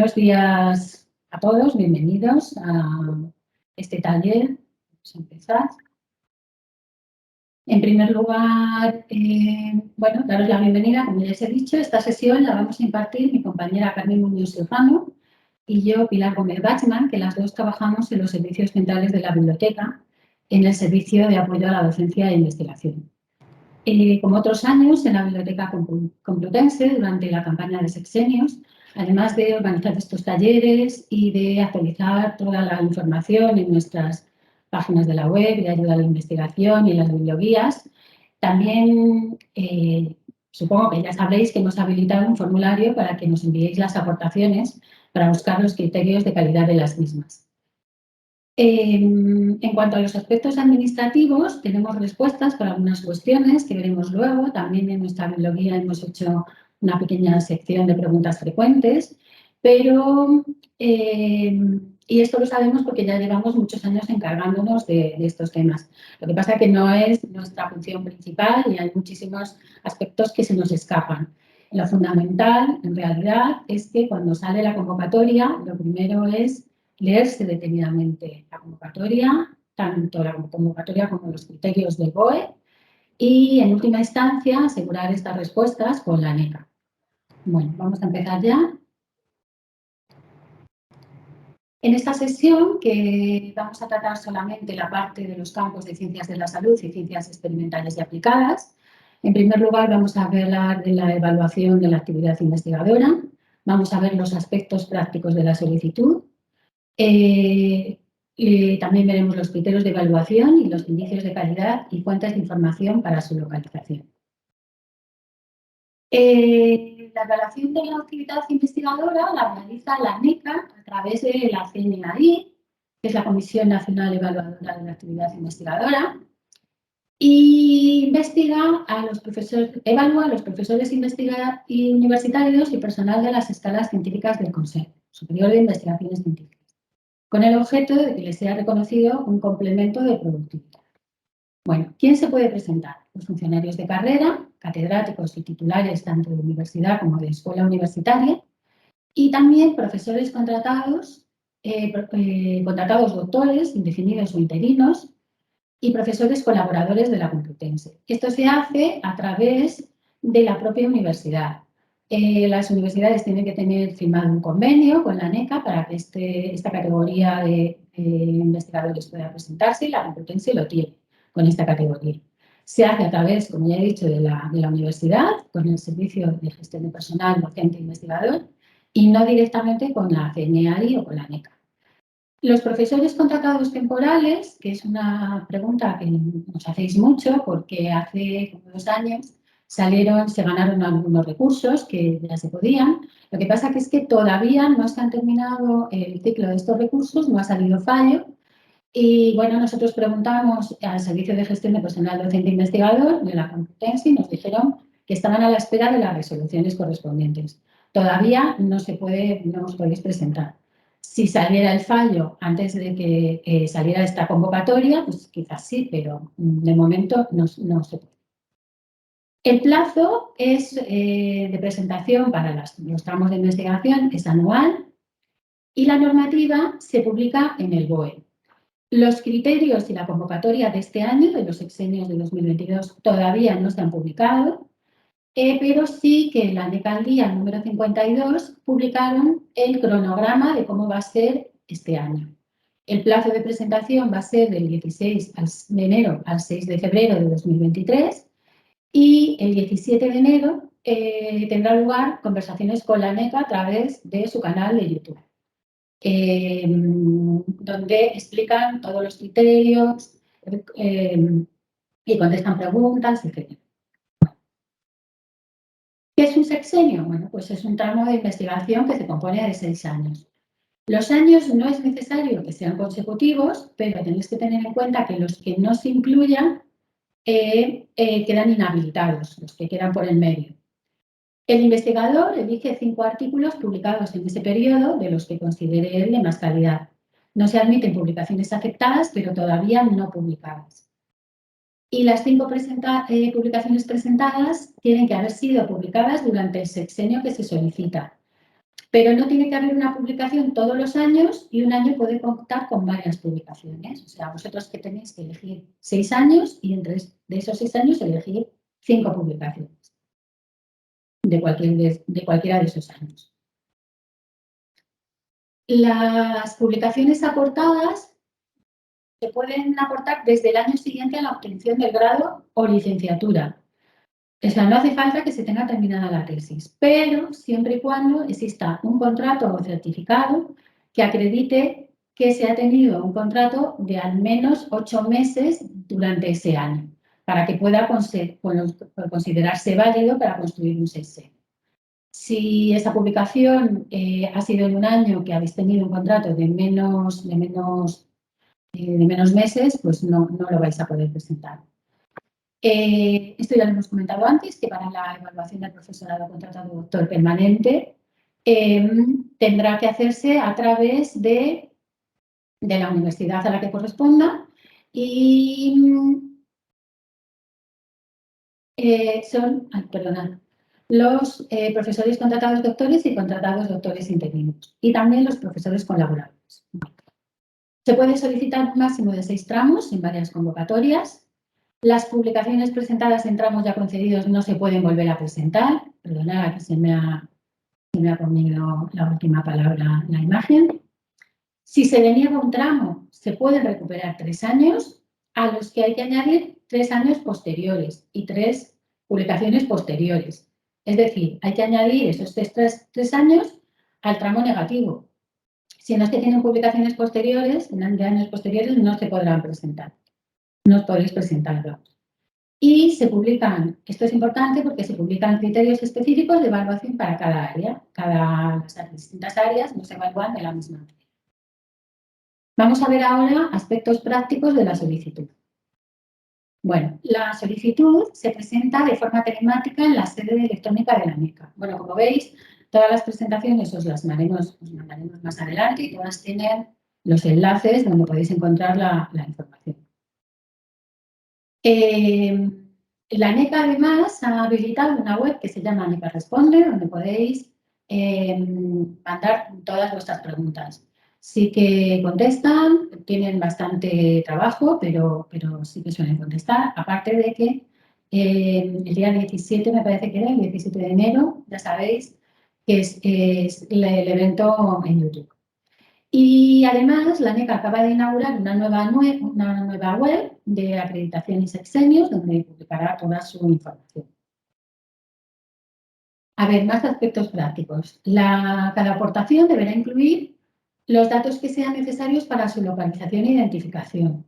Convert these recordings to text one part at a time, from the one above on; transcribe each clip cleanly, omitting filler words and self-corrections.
Buenos días a todos, bienvenidos a este taller. Vamos a empezar. En primer lugar, daros la bienvenida, como ya les he dicho. Esta sesión la vamos a impartir mi compañera Carmen Muñoz Serrano y yo, Pilar Gómez Bachman, que las dos trabajamos en los servicios centrales de la biblioteca, en el servicio de apoyo a la docencia e investigación. Como otros años, en la Biblioteca Complutense, durante la campaña de sexenios, además de organizar estos talleres y de actualizar toda la información en nuestras páginas de la web, de ayuda a la investigación y en las biblioguías, también supongo que ya sabréis que hemos habilitado un formulario para que nos enviéis las aportaciones para buscar los criterios de calidad de las mismas. En cuanto a los aspectos administrativos, tenemos respuestas para algunas cuestiones que veremos luego. También en nuestra biblioguía hemos hecho una pequeña sección de preguntas frecuentes, pero, y esto lo sabemos porque ya llevamos muchos años encargándonos de estos temas. Lo que pasa es que no es nuestra función principal y hay muchísimos aspectos que se nos escapan. Lo fundamental, en realidad, es que cuando sale la convocatoria, lo primero es leerse detenidamente la convocatoria, tanto la convocatoria como los criterios del BOE, y en última instancia asegurar estas respuestas con la NECA. Bueno, vamos a empezar ya. En esta sesión, que vamos a tratar solamente la parte de los campos de ciencias de la salud y ciencias experimentales y aplicadas, en primer lugar vamos a hablar de la evaluación de la actividad investigadora, vamos a ver los aspectos prácticos de la solicitud, también veremos los criterios de evaluación y los indicios de calidad y fuentes de información para su localización. La evaluación de la actividad investigadora la realiza la NECA a través de la CNAI, que es la Comisión Nacional Evaluadora de la Actividad Investigadora, y investiga a los profesores, evalúa a los profesores y universitarios y personal de las escalas científicas del Consejo Superior de Investigaciones Científicas, con el objeto de que les sea reconocido un complemento de productividad. Bueno, ¿quién se puede presentar? Los funcionarios de carrera, catedráticos y titulares tanto de universidad como de escuela universitaria, y también profesores contratados, contratados doctores, indefinidos o interinos, y profesores colaboradores de la Complutense. Esto se hace a través de la propia universidad. Las universidades tienen que tener firmado un convenio con la NECA para que esta categoría de investigadores pueda presentarse, y la Complutense lo tiene con esta categoría. Se hace a través, como ya he dicho, de la universidad, con el Servicio de Gestión de Personal Docente e Investigador, y no directamente con la CNAI o con la NECA. Los profesores contratados temporales, que es una pregunta que nos hacéis mucho porque hace como 2 años se ganaron algunos recursos que ya se podían. Lo que pasa que es que todavía no se han terminado el ciclo de estos recursos, no ha salido fallo. Y bueno, nosotros preguntamos al Servicio de Gestión de Personal Docente e Investigador de la Complutense y nos dijeron que estaban a la espera de las resoluciones correspondientes. Todavía no os podéis presentar. Si saliera el fallo antes de que saliera esta convocatoria, pues quizás sí, pero de momento no se puede. El plazo de presentación para los tramos de investigación es anual y la normativa se publica en el BOE. Los criterios y la convocatoria de este año, de los sexenios de 2022, todavía no se han publicado, pero sí que en la NECA al Día número 52 publicaron el cronograma de cómo va a ser este año. El plazo de presentación va a ser del 16 de enero al 6 de febrero de 2023 y el 17 de enero tendrá lugar conversaciones con la NECA a través de su canal de YouTube, donde explican todos los criterios y contestan preguntas, etc. ¿Qué es un sexenio? Bueno, pues es un tramo de investigación que se compone de 6 años. Los años no es necesario que sean consecutivos, pero tenéis que tener en cuenta que los que no se incluyan quedan inhabilitados, los que quedan por el medio. El investigador elige 5 artículos publicados en ese periodo de los que considere él de más calidad. No se admiten publicaciones aceptadas, pero todavía no publicadas. Y las 5 publicaciones presentadas tienen que haber sido publicadas durante el sexenio que se solicita. Pero no tiene que haber una publicación todos los años y un año puede contar con varias publicaciones. O sea, vosotros que tenéis que elegir 6 años y entre de esos 6 años elegir 5 publicaciones de cualquiera de esos años. Las publicaciones aportadas se pueden aportar desde el año siguiente a la obtención del grado o licenciatura. O sea, no hace falta que se tenga terminada la tesis, pero siempre y cuando exista un contrato o certificado que acredite que se ha tenido un contrato de al menos 8 meses durante ese año, para que pueda considerarse válido para construir un 6C. Si esa publicación ha sido en un año que habéis tenido un contrato de menos meses, pues no lo vais a poder presentar. Esto ya lo hemos comentado antes, que para la evaluación del profesorado contratado doctor permanente tendrá que hacerse a través de la universidad a la que corresponda y son, perdonad, los profesores contratados doctores y contratados doctores interinos y también los profesores colaboradores. Se puede solicitar un máximo de 6 tramos en varias convocatorias. Las publicaciones presentadas en tramos ya concedidos no se pueden volver a presentar. Perdonad, aquí se me ha comido la última palabra la imagen. Si se deniega un tramo, se pueden recuperar 3 años, a los que hay que añadir 3 años posteriores y 3 publicaciones posteriores. Es decir, hay que añadir esos 3 años al tramo negativo. Si no es que tienen publicaciones posteriores, de años posteriores, no se podrán presentar. No os podéis presentarlo. Y se publican, esto es importante porque se publican criterios específicos de evaluación para cada área. Las distintas áreas no se evalúan de la misma manera. Vamos a ver ahora aspectos prácticos de la solicitud. Bueno, la solicitud se presenta de forma telemática en la sede electrónica de la ANECA. Bueno, como veis, todas las presentaciones os mandaremos más adelante y todas tienen los enlaces donde podéis encontrar la información. La ANECA además ha habilitado una web que se llama ANECA Responde, donde podéis mandar todas vuestras preguntas. Sí que contestan, tienen bastante trabajo, pero sí que suelen contestar. Aparte de que el día 17, me parece que era el 17 de enero, ya sabéis, que es el evento en YouTube. Y además, la ANECA acaba de inaugurar una nueva web de acreditación y sexenios, donde publicará toda su información. A ver, más aspectos prácticos. Cada aportación deberá incluir los datos que sean necesarios para su localización e identificación,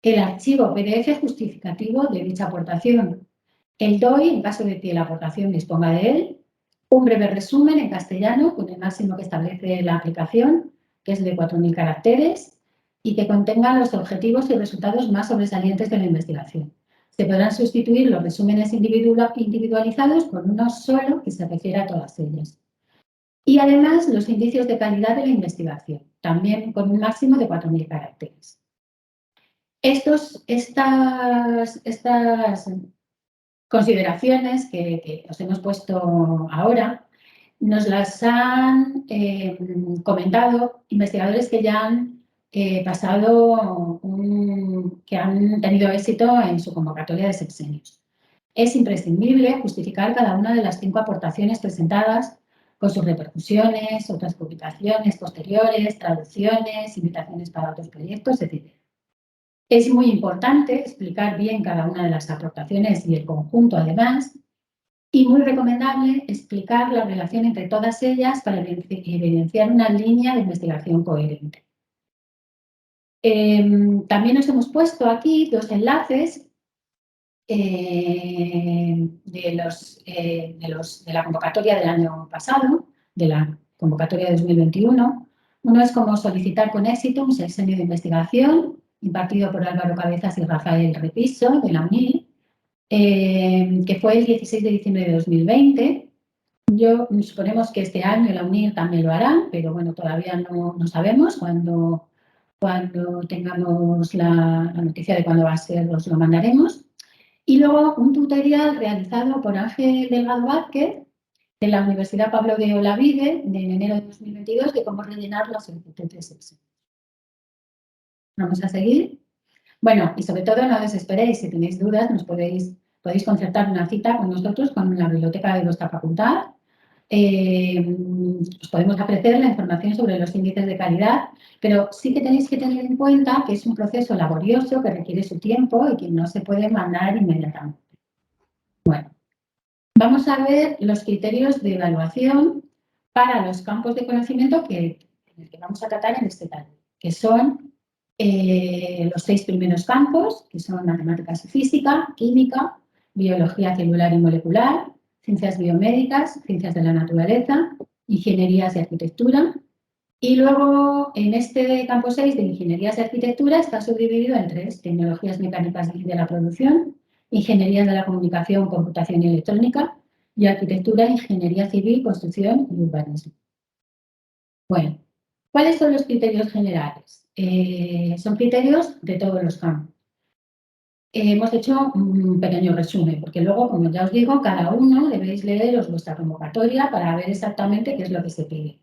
el archivo PDF justificativo de dicha aportación, el DOI en caso de que la aportación disponga de él, un breve resumen en castellano con el máximo que establece la aplicación, que es de 4.000 caracteres, y que contenga los objetivos y resultados más sobresalientes de la investigación. Se podrán sustituir los resúmenes individualizados por uno solo que se refiera a todas ellas. Y además los indicios de calidad de la investigación, también con un máximo de 4.000 caracteres. Estas consideraciones que os hemos puesto ahora nos las han comentado investigadores que ya han que han tenido éxito en su convocatoria de sexenios. Es imprescindible justificar cada una de las 5 aportaciones presentadas con sus repercusiones, otras publicaciones posteriores, traducciones, invitaciones para otros proyectos, etc. Es muy importante explicar bien cada una de las aportaciones y el conjunto además, y muy recomendable explicar la relación entre todas ellas para evidenciar una línea de investigación coherente. También os hemos puesto aquí 2 enlaces de la convocatoria del año pasado, de la convocatoria de 2021. Uno es cómo solicitar con éxito un sexenio de investigación impartido por Álvaro Cabezas y Rafael Repiso de la UNIL, que fue el 16 de diciembre de 2020. Suponemos que este año la UNIL también lo hará, pero bueno, todavía no sabemos. Cuando tengamos la noticia de cuándo va a ser, os lo mandaremos. Y luego un tutorial realizado por Ángel Delgado Vázquez, de la Universidad Pablo de Olavide, de enero de 2022, de cómo rellenar las solicitudes. Vamos a seguir. Bueno, y sobre todo no desesperéis, si tenéis dudas podéis concertar una cita con nosotros, con la biblioteca de vuestra facultad. Os podemos ofrecer la información sobre los índices de calidad, pero sí que tenéis que tener en cuenta que es un proceso laborioso que requiere su tiempo y que no se puede mandar inmediatamente. Bueno, vamos a ver los criterios de evaluación para los campos de conocimiento que vamos a tratar en este taller, que son los 6 primeros campos, que son matemáticas y física, química, biología celular y molecular, ciencias biomédicas, ciencias de la naturaleza, ingenierías y arquitectura. Y luego, en este campo 6 de ingenierías y arquitectura está subdividido en 3, tecnologías mecánicas de la producción, ingenierías de la comunicación, computación y electrónica, y arquitectura, ingeniería civil, construcción y urbanismo. Bueno, ¿cuáles son los criterios generales? Son criterios de todos los campos. Hemos hecho un pequeño resumen, porque luego, como ya os digo, cada uno debéis leeros vuestra convocatoria para ver exactamente qué es lo que se pide.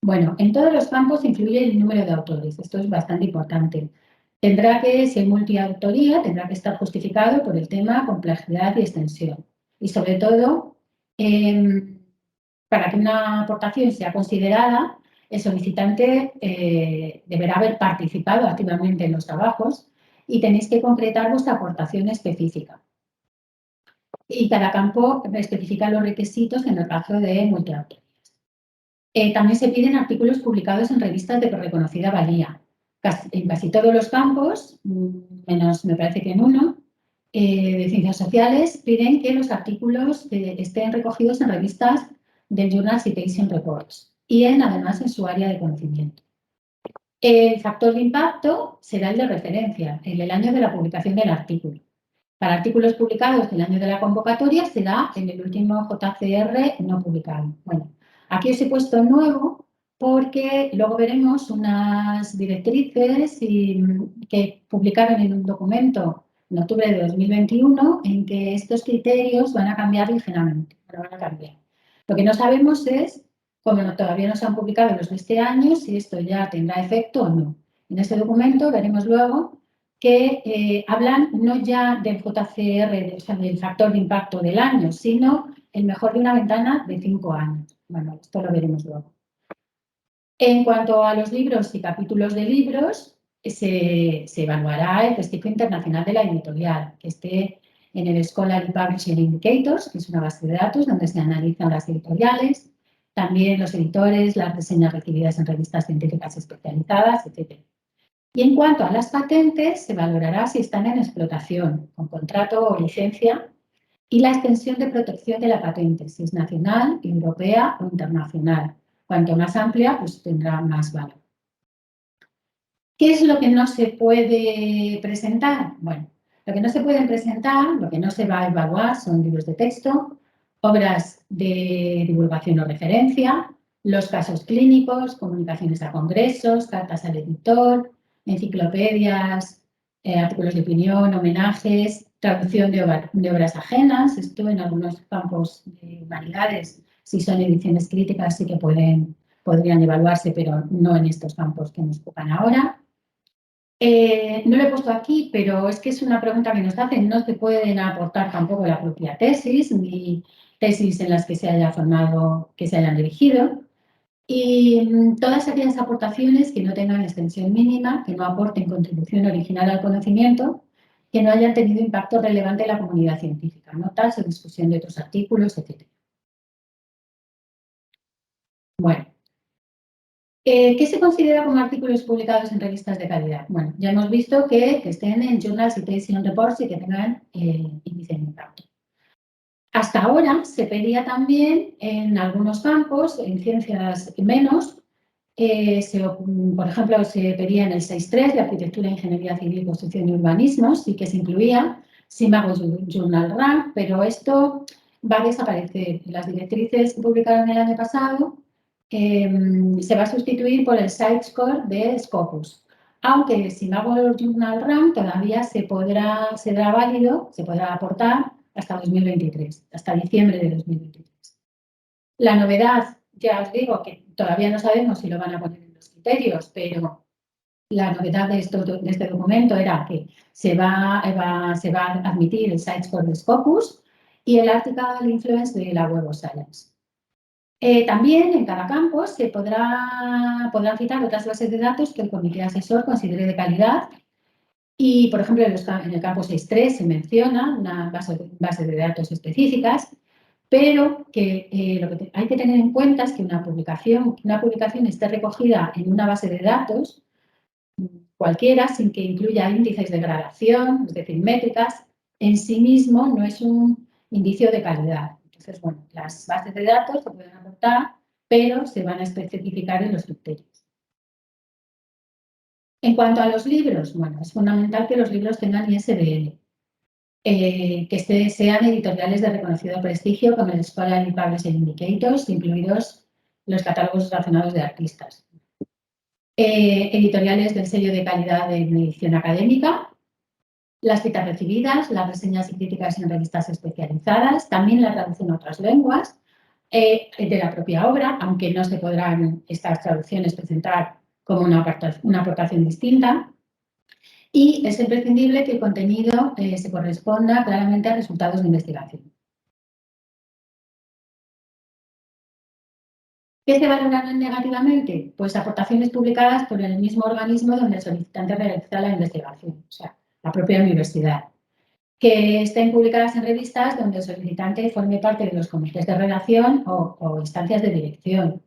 Bueno, en todos los campos influye el número de autores. Esto es bastante importante. Tendrá que, si hay multiautoría, tendrá que estar justificado por el tema, complejidad y extensión. Y sobre todo, para que una aportación sea considerada, el solicitante deberá haber participado activamente en los trabajos y tenéis que concretar vuestra aportación específica. Y cada campo especifica los requisitos en el caso de multiautoría. También se piden artículos publicados en revistas de reconocida valía. En casi todos los campos, menos me parece que en uno, de ciencias sociales, piden que los artículos estén recogidos en revistas del Journal Citation Reports y además en su área de conocimiento. El factor de impacto será el de referencia, el año de la publicación del artículo. Para artículos publicados del año de la convocatoria será en el último JCR no publicado. Bueno, aquí os he puesto nuevo porque luego veremos unas directrices que publicaron en un documento en octubre de 2021 en que estos criterios van a cambiar ligeramente. Van a cambiar. Lo que no sabemos es, como todavía no se han publicado los de este año, si esto ya tendrá efecto o no. En este documento veremos luego que hablan no ya del JCR, o sea, del factor de impacto del año, sino el mejor de una ventana de 5 años. Bueno, esto lo veremos luego. En cuanto a los libros y capítulos de libros, se evaluará el prestigio internacional de la editorial, que esté en el Scholarly Publishing Indicators, que es una base de datos donde se analizan las editoriales, también los editores, las reseñas recibidas en revistas científicas especializadas, etc. Y en cuanto a las patentes, se valorará si están en explotación, con contrato o licencia, y la extensión de protección de la patente, si es nacional, europea o internacional. Cuanto más amplia, pues tendrá más valor. ¿Qué es lo que no se puede presentar? Bueno, lo que no se pueden presentar, lo que no se va a evaluar son libros de texto, obras de divulgación o referencia, los casos clínicos, comunicaciones a congresos, cartas al editor, enciclopedias, artículos de opinión, homenajes, traducción de obras ajenas. Esto en algunos campos de humanidades, si son ediciones críticas, sí que podrían evaluarse, pero no en estos campos que nos ocupan ahora. No lo he puesto aquí, pero es que es una pregunta que nos hacen. No se pueden aportar tampoco la propia tesis, ni tesis en las que se haya formado, que se hayan dirigido. Y todas aquellas aportaciones que no tengan extensión mínima, que no aporten contribución original al conocimiento, que no hayan tenido impacto relevante en la comunidad científica, notas o discusión de otros artículos, etc. Bueno, ¿qué se considera como artículos publicados en revistas de calidad? Bueno, ya hemos visto que estén en Journal Citation Reports y que tengan índice de impacto. Hasta ahora se pedía también en algunos campos, en ciencias menos, por ejemplo, se pedía en el 6.3 de Arquitectura, Ingeniería Civil, Construcción y Urbanismo, sí que se incluía SIMAGO Journal Rank, pero esto va a desaparecer. Las directrices que publicaron el año pasado se va a sustituir por el Sitescore de Scopus. Aunque SIMAGO Journal Rank todavía será válido, se podrá aportar hasta 2023, hasta diciembre de 2023. La novedad, ya os digo que todavía no sabemos si lo van a poner en los criterios, pero la novedad de este documento era que se va a admitir el Science for the Scopus y el Article Influence de la Web of Science. También en cada campus se podrán citar otras bases de datos que el comité asesor considere de calidad y, por ejemplo, en el campo 6.3 se menciona una base de datos específicas, pero que lo que hay que tener en cuenta es que una publicación esté recogida en una base de datos cualquiera sin que incluya índices de gradación, es decir, métricas, en sí mismo no es un indicio de calidad. Entonces, bueno, las bases de datos se pueden aportar, pero se van a especificar en los criterios. En cuanto a los libros, bueno, es fundamental que los libros tengan ISBN, que sean editoriales de reconocido prestigio como el Scholarly Publishing Indicators, incluidos los catálogos relacionados de artistas. Editoriales del sello de calidad de edición académica, las citas recibidas, las reseñas y críticas en revistas especializadas, también la traducción a otras lenguas de la propia obra, aunque no se podrán estas traducciones presentar como una aportación distinta. Y es imprescindible que el contenido se corresponda claramente a resultados de investigación. ¿Qué se valorarán negativamente? Pues aportaciones publicadas por el mismo organismo donde el solicitante realiza la investigación, o sea, la propia universidad. Que estén publicadas en revistas donde el solicitante forme parte de los comités de redacción o instancias de dirección.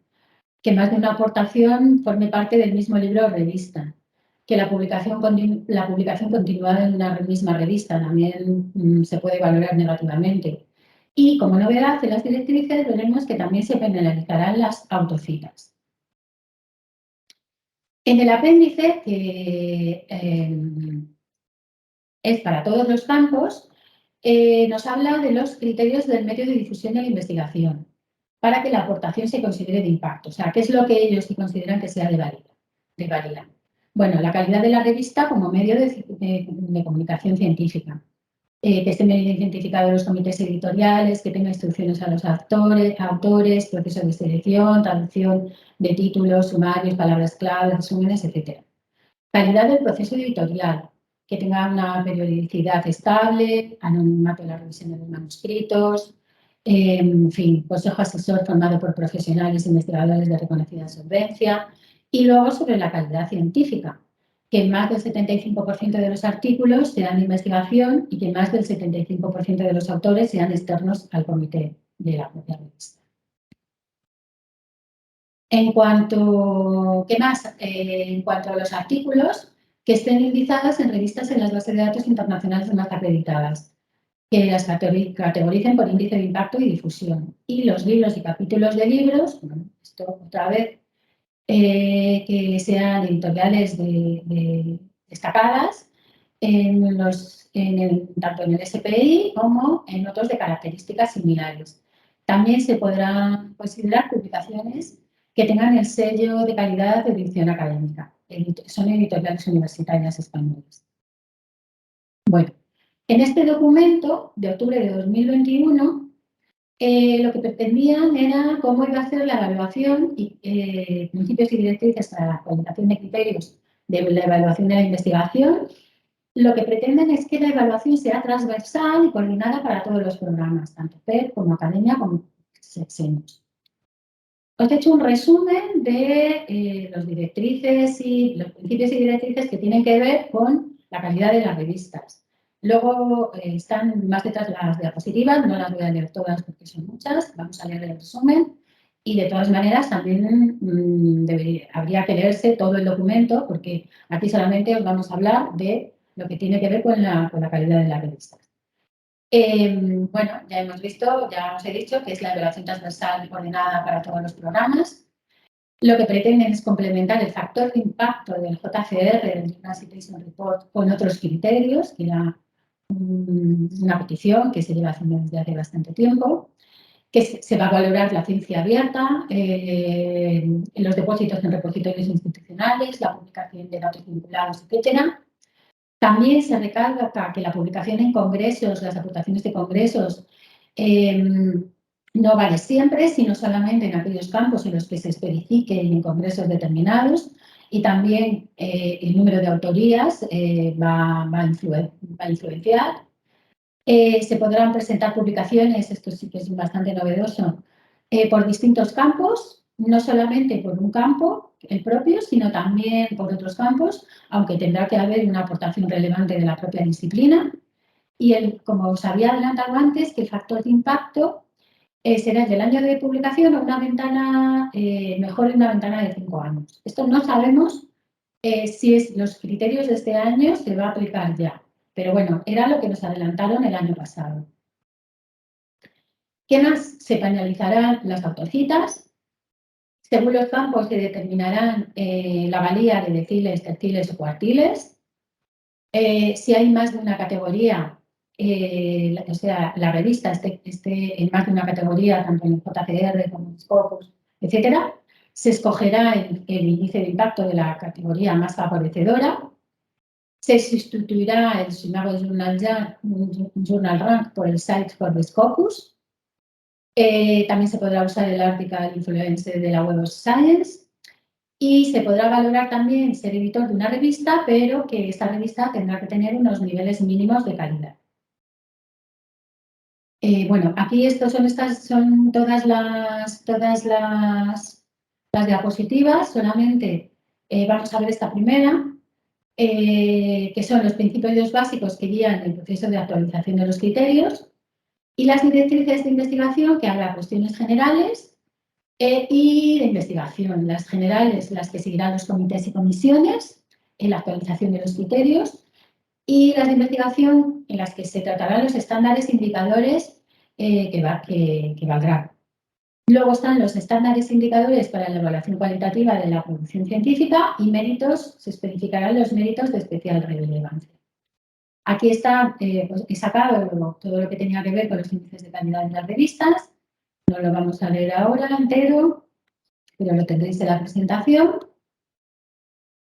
Que más de una aportación forme parte del mismo libro o revista. Que la publicación continuada en una misma revista también se puede valorar negativamente. Y como novedad en las directrices veremos que también se penalizarán las autocitas. En el apéndice, que es para todos los campos, nos habla de los criterios del medio de difusión de la investigación para que la aportación se considere de impacto. O sea, ¿qué es lo que ellos consideran que sea de válida? Bueno, la calidad de la revista como medio de comunicación científica, que estén bien identificados los comités editoriales, que tenga instrucciones a los autores, proceso de selección, traducción de títulos, sumarios, palabras clave, resúmenes, etc. Calidad del proceso editorial, que tenga una periodicidad estable, anonimato de la revisión de los manuscritos, en fin, consejo asesor formado por profesionales e investigadores de reconocida solvencia. Y luego sobre la calidad científica, que más del 75% de los artículos sean de investigación y que más del 75% de los autores sean externos al comité de la propia revista. En cuanto, ¿qué más? En cuanto a los artículos, que estén indizadas en revistas en las bases de datos internacionales más acreditadas, que las categoricen por índice de impacto y difusión. Y los libros y capítulos de libros, bueno, esto otra vez, que sean editoriales destacadas tanto en el SPI como en otros de características similares. También se podrán considerar publicaciones que tengan el sello de calidad de edición académica. Son editoriales universitarias españolas. Bueno, en este documento de octubre de 2021, lo que pretendían era cómo iba a ser la evaluación y principios y directrices para la calificación de criterios de la evaluación de la investigación. Lo que pretenden es que la evaluación sea transversal y coordinada para todos los programas, tanto PER como academia como sexenios. Os he hecho un resumen de los principios y directrices que tienen que ver con la calidad de las revistas. Luego están más detrás las diapositivas, no las voy a leer todas porque son muchas, vamos a leer el resumen. Y de todas maneras también habría que leerse todo el documento porque aquí solamente os vamos a hablar de lo que tiene que ver con la calidad de las revistas. Bueno, ya hemos visto, ya os he dicho que es la evaluación transversal y coordinada para todos los programas. Lo que pretenden es complementar el factor de impacto del JCR, del Journal Citation Report, con otros criterios, que era una petición que se lleva haciendo desde hace bastante tiempo, que se va a valorar la ciencia abierta, los depósitos en repositorios institucionales, la publicación de datos vinculados, etcétera. También se recalca que la publicación en congresos, las aportaciones de congresos, no vale siempre, sino solamente en aquellos campos en los que se especifique en congresos determinados, y también el número de autorías va a influenciar. Se podrán presentar publicaciones, esto sí que es bastante novedoso, por distintos campos, no solamente por un campo, el propio, sino también por otros campos, aunque tendrá que haber una aportación relevante de la propia disciplina. Y como os había adelantado antes, que el factor de impacto será el del año de publicación o una ventana, mejor una ventana de 5 años. Esto no sabemos si los criterios de este año se va a aplicar ya. Pero bueno, era lo que nos adelantaron el año pasado. ¿Qué más? Se penalizarán las autocitas. Según los campos se determinarán la valía de deciles, terciles o cuartiles. Si hay más de una categoría, o sea, la revista esté en más de una categoría, tanto en el JCR como en Scopus, etcétera, se escogerá el índice de impacto de la categoría más favorecedora. Se sustituirá el Chicago Journal Rank por el Site for the Scopus. También se podrá usar el Article Influence de la Web of Science. Y se podrá valorar también ser editor de una revista, pero que esta revista tendrá que tener unos niveles mínimos de calidad. Bueno, aquí son todas las diapositivas, solamente vamos a ver esta primera, que son los principios básicos que guían el proceso de actualización de los criterios, y las directrices de investigación, que habla de cuestiones generales y de investigación. Las generales, las que seguirán los comités y comisiones en la actualización de los criterios, y las de investigación en las que se tratarán los estándares e indicadores que valdrán. Luego están los estándares e indicadores para la evaluación cualitativa de la producción científica, y méritos, se especificarán los méritos de especial relevancia. Aquí está, pues he sacado todo lo que tenía que ver con los índices de calidad de las revistas. No lo vamos a leer ahora entero, pero lo tendréis en la presentación.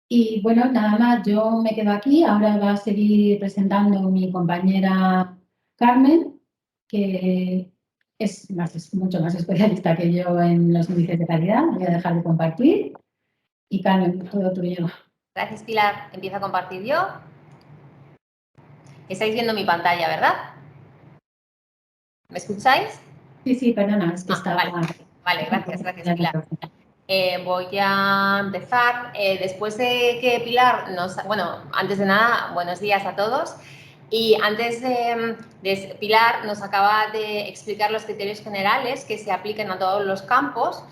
Y bueno, nada más, yo me quedo aquí. Ahora va a seguir presentando mi compañera Carmen, que es mucho más especialista que yo en los índices de calidad. Voy a dejar de compartir. Y Carmen, todo tuyo. Gracias, Pilar. Empiezo a compartir yo. Estáis viendo mi pantalla, ¿verdad? ¿Me escucháis? Sí, perdona, es que estaba... Vale, gracias, Pilar. Voy a empezar. Después de que Pilar bueno, antes de nada, buenos días a todos. Y antes de Pilar nos acaba de explicar los criterios generales que se aplican a todos los campos.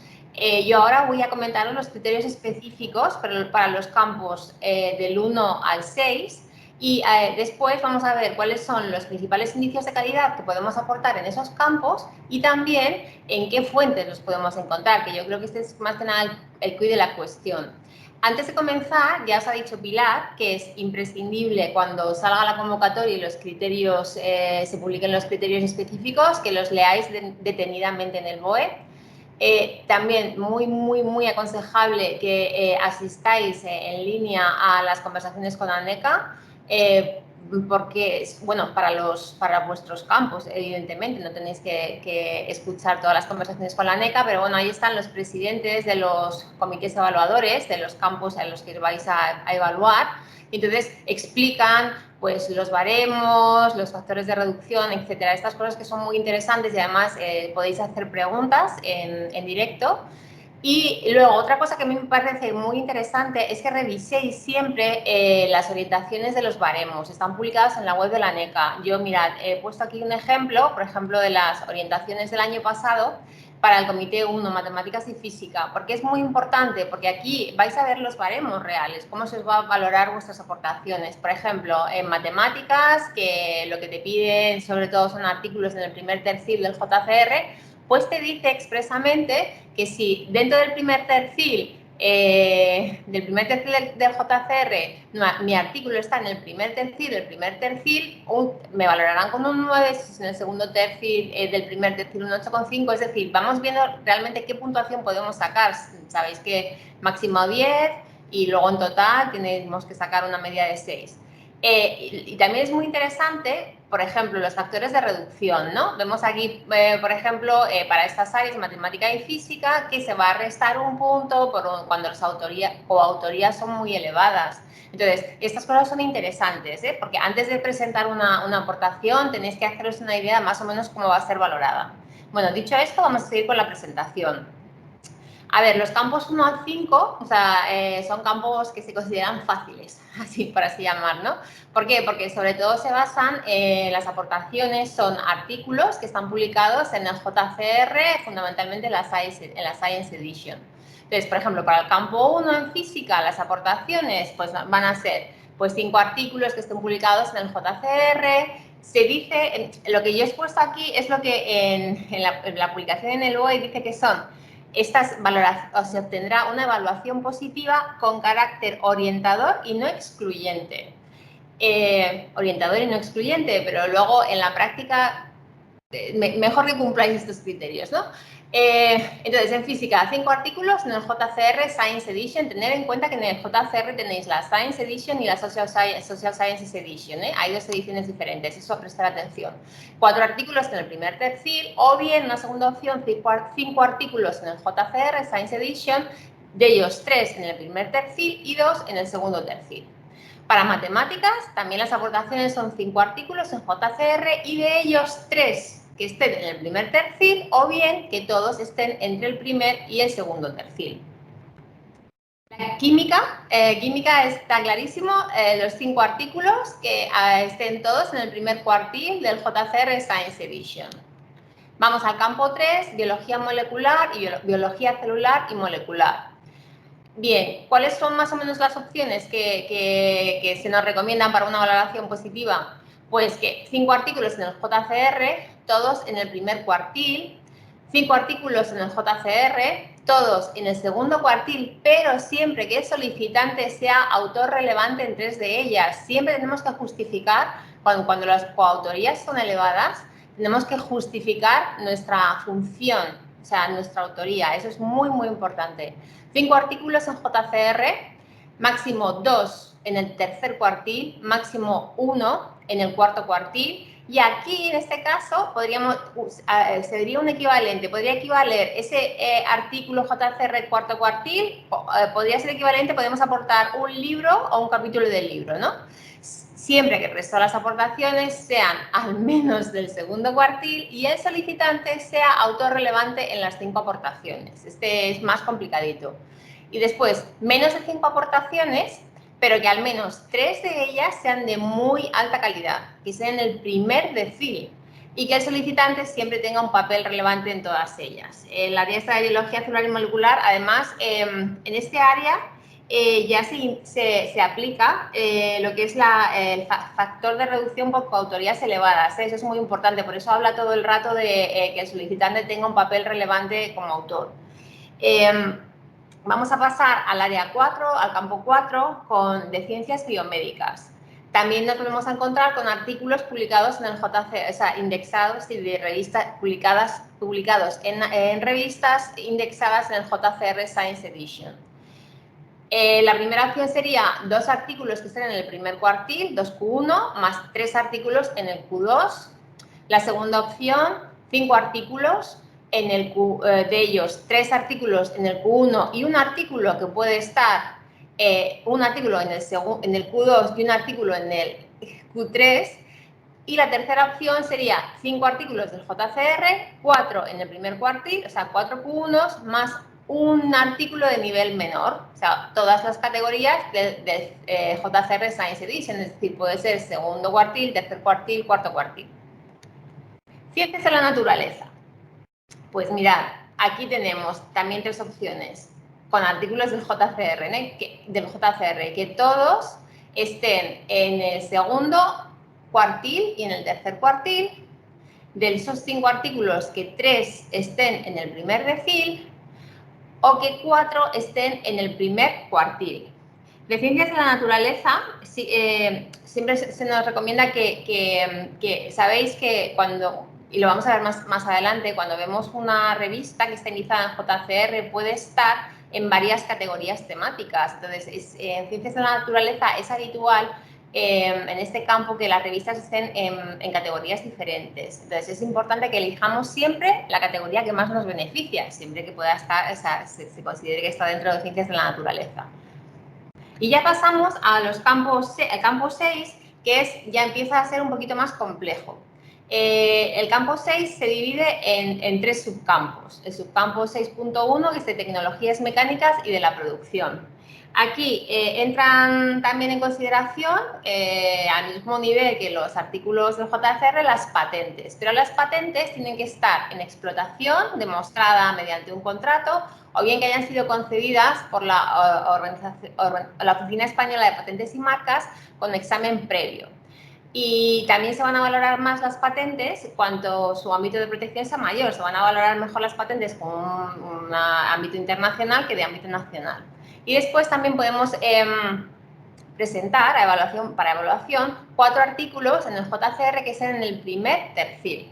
Yo ahora voy a comentar los criterios específicos para los campos del 1 al 6. Y después vamos a ver cuáles son los principales indicios de calidad que podemos aportar en esos campos, y también en qué fuentes los podemos encontrar, que yo creo que este es más que nada el quid de la cuestión. Antes de comenzar, ya os ha dicho Pilar que es imprescindible, cuando salga la convocatoria y los criterios, se publiquen los criterios específicos, que los leáis detenidamente en el BOE. También muy aconsejable que asistáis en línea a las conversaciones con ANECA, porque es bueno para vuestros campos, evidentemente, no tenéis que escuchar todas las conversaciones con la ANECA, pero bueno, ahí están los presidentes de los comités evaluadores de los campos en los que vais a evaluar, y entonces explican pues los baremos, los factores de reducción, etcétera. Estas cosas que son muy interesantes, y además podéis hacer preguntas en directo. Y luego, otra cosa que a mí me parece muy interesante es que reviséis siempre las orientaciones de los baremos. Están publicadas en la web de la ANECA. Yo, mirad, he puesto aquí un ejemplo, por ejemplo, de las orientaciones del año pasado para el Comité 1, Matemáticas y Física, porque es muy importante, porque aquí vais a ver los baremos reales, cómo se os va a valorar vuestras aportaciones. Por ejemplo, en matemáticas, que lo que te piden sobre todo son artículos en el primer tercio del JCR, pues te dice expresamente que si dentro del primer tercio del JCR mi artículo está en el primer tercio, me valorarán con un 9, si en el segundo tercio del primer tercio un 8,5, es decir, vamos viendo realmente qué puntuación podemos sacar. Sabéis que máximo 10 y luego en total tenemos que sacar una media de 6. Y también es muy interesante por ejemplo, los factores de reducción, ¿no? Vemos aquí, por ejemplo, para estas áreas, matemática y física, que se va a restar un punto cuando las coautorías son muy elevadas. Entonces, estas cosas son interesantes, porque antes de presentar una aportación tenéis que haceros una idea más o menos cómo va a ser valorada. Bueno, dicho esto, vamos a seguir con la presentación. A ver, los campos 1 al 5, o sea, son campos que se consideran fáciles, así por así llamar, ¿no? ¿Por qué? Porque sobre todo se basan en las aportaciones, son artículos que están publicados en el JCR, fundamentalmente en la Science Edition. Entonces, por ejemplo, para el campo 1 en física, las aportaciones pues, van a ser pues, 5 artículos que estén publicados en el JCR. Se dice, lo que yo he expuesto aquí es lo que en la publicación en el BOE dice que son estas valoraciones, se obtendrá una evaluación positiva con carácter orientador y no excluyente. Orientador y no excluyente, pero luego en la práctica mejor que cumpláis estos criterios, ¿no? Entonces, en física, 5 artículos en el JCR Science Edition. Tener en cuenta que en el JCR tenéis la Science Edition y la Social Sciences Edition, ¿eh? Hay 2 ediciones diferentes, eso prestar atención. 4 artículos en el primer tercil, o bien, una segunda opción, 5 artículos en el JCR Science Edition, de ellos 3 en el primer tercil y 2 en el segundo tercil. Para matemáticas, también las aportaciones son 5 artículos en JCR y de ellos 3 que estén en el primer tercil o bien que todos estén entre el primer y el segundo tercil. La química está clarísimo, los 5 artículos que estén todos en el primer cuartil del JCR Science Edition. Vamos al campo 3, biología molecular y biología celular y molecular. Bien, ¿cuáles son más o menos las opciones que se nos recomiendan para una valoración positiva? Pues que 5 artículos en el JCR, todos en el primer cuartil, 5 artículos en el JCR, todos en el segundo cuartil, pero siempre que el solicitante sea autor relevante en 3 de ellas. Siempre tenemos que justificar, cuando las coautorías son elevadas, tenemos que justificar nuestra función, o sea, nuestra autoría. Eso es muy, muy importante. 5 artículos en JCR, máximo 2 en el tercer cuartil, máximo 1 en el cuarto cuartil. Y aquí, en este caso, sería un equivalente. Podría equivaler ese artículo JCR cuarto cuartil, podría ser equivalente, podemos aportar un libro o un capítulo del libro, ¿no? Siempre que el resto de las aportaciones sean al menos del segundo cuartil y el solicitante sea autor relevante en las 5 aportaciones. Este es más complicadito. Y después, menos de 5 aportaciones, pero que al menos 3 de ellas sean de muy alta calidad, que sean el primer decil y que el solicitante siempre tenga un papel relevante en todas ellas. En la área de biología celular y molecular, además, en este área ya se aplica lo que es el factor de reducción por coautorías elevadas. Eso es muy importante, por eso habla todo el rato de que el solicitante tenga un papel relevante como autor. Vamos a pasar al área 4, al campo 4, de ciencias biomédicas. También nos volvemos a encontrar con artículos publicados en el JCR, o sea, indexados y de revistas publicados en revistas indexadas en el JCR Science Edition. La primera opción sería 2 artículos que estén en el primer cuartil, 2Q1, más 3 artículos en el Q2. La segunda opción, 5 artículos, de ellos 3 artículos en el Q1 y un artículo que puede estar, un artículo en el Q2 y un artículo en el Q3. Y la tercera opción sería 5 artículos del JCR, 4 en el primer cuartil, o sea, 4 Q1 más un artículo de nivel menor, o sea, todas las categorías del JCR Science Edition, es decir, puede ser segundo cuartil, tercer cuartil, cuarto cuartil. Ciencias de la naturaleza. Pues mirad, aquí tenemos también 3 opciones con artículos del JCR, que todos estén en el segundo cuartil y en el tercer cuartil. De esos 5 artículos, que 3 estén en el primer decil o que 4 estén en el primer cuartil. De ciencias de la naturaleza, siempre se nos recomienda que sabéis que cuando, y lo vamos a ver más adelante, cuando vemos una revista que está indexada en JCR, puede estar en varias categorías temáticas. Entonces, en ciencias de la naturaleza es habitual en este campo que las revistas estén en categorías diferentes. Entonces, es importante que elijamos siempre la categoría que más nos beneficia, siempre que pueda estar, o sea, se considere que está dentro de ciencias de la naturaleza. Y ya pasamos a los campos, el campo 6, que ya empieza a ser un poquito más complejo. El campo 6 se divide en 3 subcampos. El subcampo 6.1, que es de tecnologías mecánicas y de la producción. Aquí entran también en consideración, al mismo nivel que los artículos del JCR, las patentes. Pero las patentes tienen que estar en explotación, demostrada mediante un contrato, o bien que hayan sido concedidas por la Oficina Española de Patentes y Marcas con examen previo. Y también se van a valorar más las patentes cuanto su ámbito de protección sea mayor. Se van a valorar mejor las patentes con un ámbito internacional que de ámbito nacional. Y después también podemos presentar para evaluación 4 artículos en el JCR que sean en el primer tercio.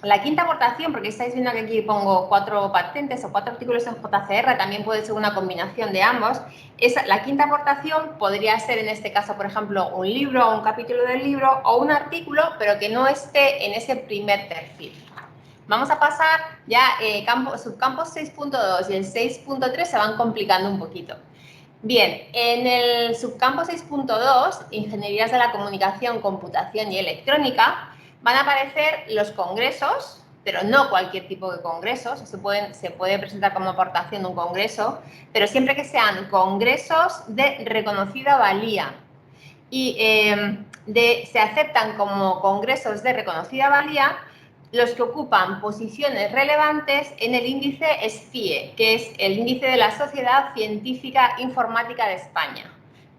La quinta aportación, porque estáis viendo que aquí pongo 4 patentes o 4 artículos en JCR, también puede ser una combinación de ambos. La quinta aportación podría ser, en este caso, por ejemplo, un libro o un capítulo del libro o un artículo, pero que no esté en ese primer perfil. Vamos a pasar ya, subcampos 6.2 y el 6.3 se van complicando un poquito. Bien, en el subcampo 6.2, Ingenierías de la Comunicación, Computación y Electrónica, van a aparecer los congresos, pero no cualquier tipo de congresos. Se puede presentar como aportación un congreso, pero siempre que sean congresos de reconocida valía. Y se aceptan como congresos de reconocida valía los que ocupan posiciones relevantes en el índice SCIE, que es el índice de la Sociedad Científica Informática de España.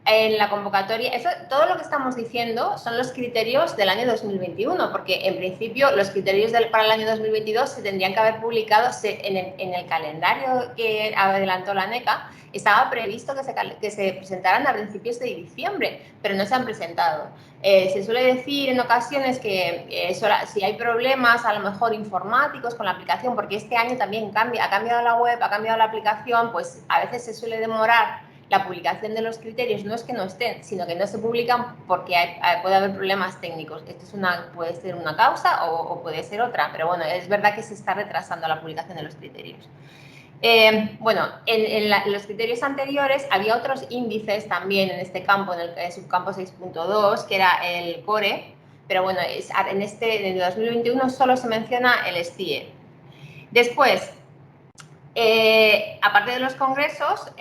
En la convocatoria, todo lo que estamos diciendo son los criterios del año 2021, porque en principio los criterios para el año 2022 se tendrían que haber publicado en el calendario que adelantó la NECA. Estaba previsto que se presentaran a principios de diciembre, pero no se han presentado. Se suele decir en ocasiones que si hay problemas, a lo mejor informáticos con la aplicación, porque este año también ha cambiado la web, ha cambiado la aplicación, pues a veces se suele demorar la publicación de los criterios. No es que no estén, sino que no se publican porque puede haber problemas técnicos. Esto puede ser una causa o puede ser otra, pero bueno, es verdad que se está retrasando la publicación de los criterios. Bueno, en los criterios anteriores había otros índices también en este campo, en el subcampo 6.2, que era el CORE, pero bueno, en el 2021 solo se menciona el SCIE. Después, aparte de los congresos,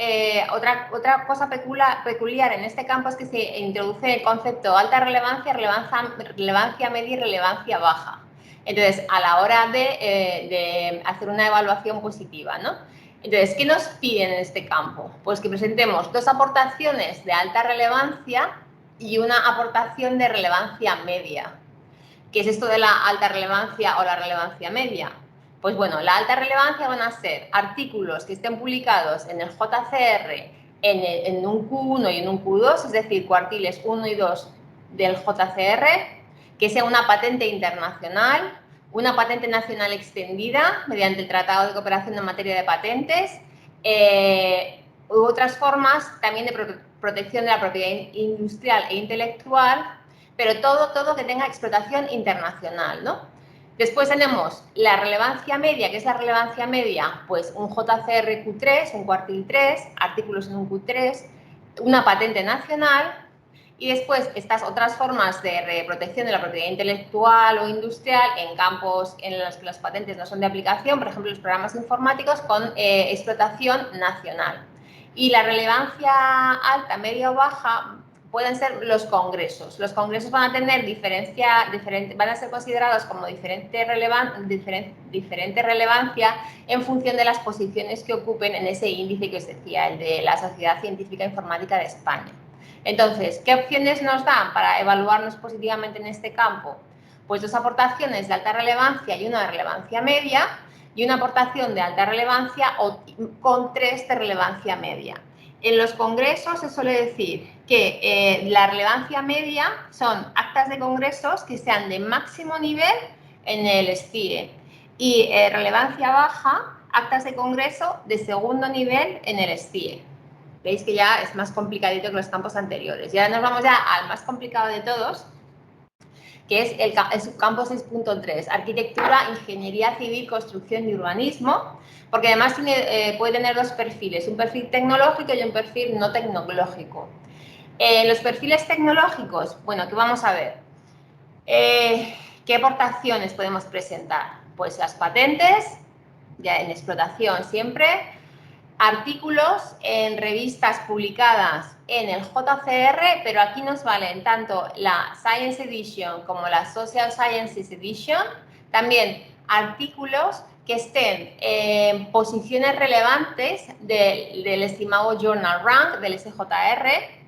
otra cosa peculiar en este campo es que se introduce el concepto alta relevancia, relevancia media y relevancia baja. Entonces, a la hora de hacer una evaluación positiva, ¿no? Entonces, ¿qué nos piden en este campo? Pues que presentemos 2 aportaciones de alta relevancia y una aportación de relevancia media. ¿Qué es esto de la alta relevancia o la relevancia media? Pues bueno, la alta relevancia van a ser artículos que estén publicados en el JCR en un Q1 y en un Q2, es decir, cuartiles 1 y 2 del JCR, que sea una patente internacional, una patente nacional extendida mediante el Tratado de Cooperación en materia de patentes, u otras formas también de protección de la propiedad industrial e intelectual, pero todo que tenga explotación internacional, ¿no? Después tenemos la relevancia media, que es la relevancia media, pues un JCR Q3, un cuartil 3, artículos en un Q3, una patente nacional, y después estas otras formas de protección de la propiedad intelectual o industrial en campos en los que las patentes no son de aplicación, por ejemplo, los programas informáticos con explotación nacional. Y la relevancia alta, media o baja pueden ser los congresos. Los congresos van a tener van a ser considerados como diferente relevancia en función de las posiciones que ocupen en ese índice que os decía, el de la Sociedad Científica Informática de España. Entonces, ¿qué opciones nos dan para evaluarnos positivamente en este campo? Pues 2 aportaciones de alta relevancia y una de relevancia media, y una aportación de alta relevancia con 3 de relevancia media. En los congresos se suele decir que la relevancia media son actas de congresos que sean de máximo nivel en el SCIE y relevancia baja, actas de congreso de segundo nivel en el SCIE. Veis que ya es más complicadito que los campos anteriores. Y ahora nos vamos ya al más complicado de todos, que es el subcampo 6.3, Arquitectura, Ingeniería Civil, Construcción y Urbanismo, porque además puede tener dos perfiles, un perfil tecnológico y un perfil no tecnológico. Los perfiles tecnológicos, bueno, ¿qué vamos a ver? ¿Qué aportaciones podemos presentar? Pues las patentes, ya en explotación siempre, artículos en revistas publicadas en el JCR, pero aquí nos valen tanto la Science Edition como la Social Sciences Edition, también artículos que estén en posiciones relevantes del estimado Journal Rank del SJR.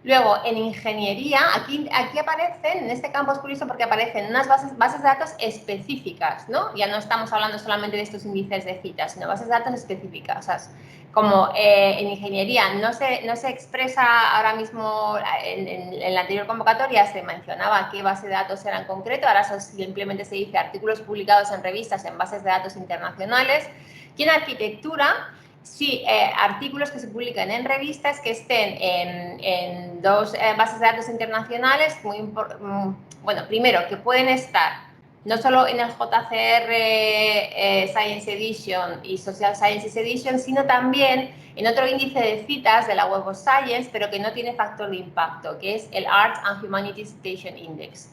Luego, en ingeniería, aquí aparecen, en este campo es curioso porque aparecen unas bases de datos específicas, ¿no? Ya no estamos hablando solamente de estos índices de citas, sino bases de datos específicas. O sea, como en ingeniería no se expresa ahora mismo, en la anterior convocatoria se mencionaba qué base de datos era en concreto, ahora simplemente se dice artículos publicados en revistas en bases de datos internacionales. Y en arquitectura, sí, artículos que se publican en revistas que estén en dos bases de datos internacionales. Bueno, primero, que pueden estar no solo en el JCR Science Edition y Social Sciences Edition, sino también en otro índice de citas de la Web of Science, pero que no tiene factor de impacto, que es el Arts and Humanities Citation Index.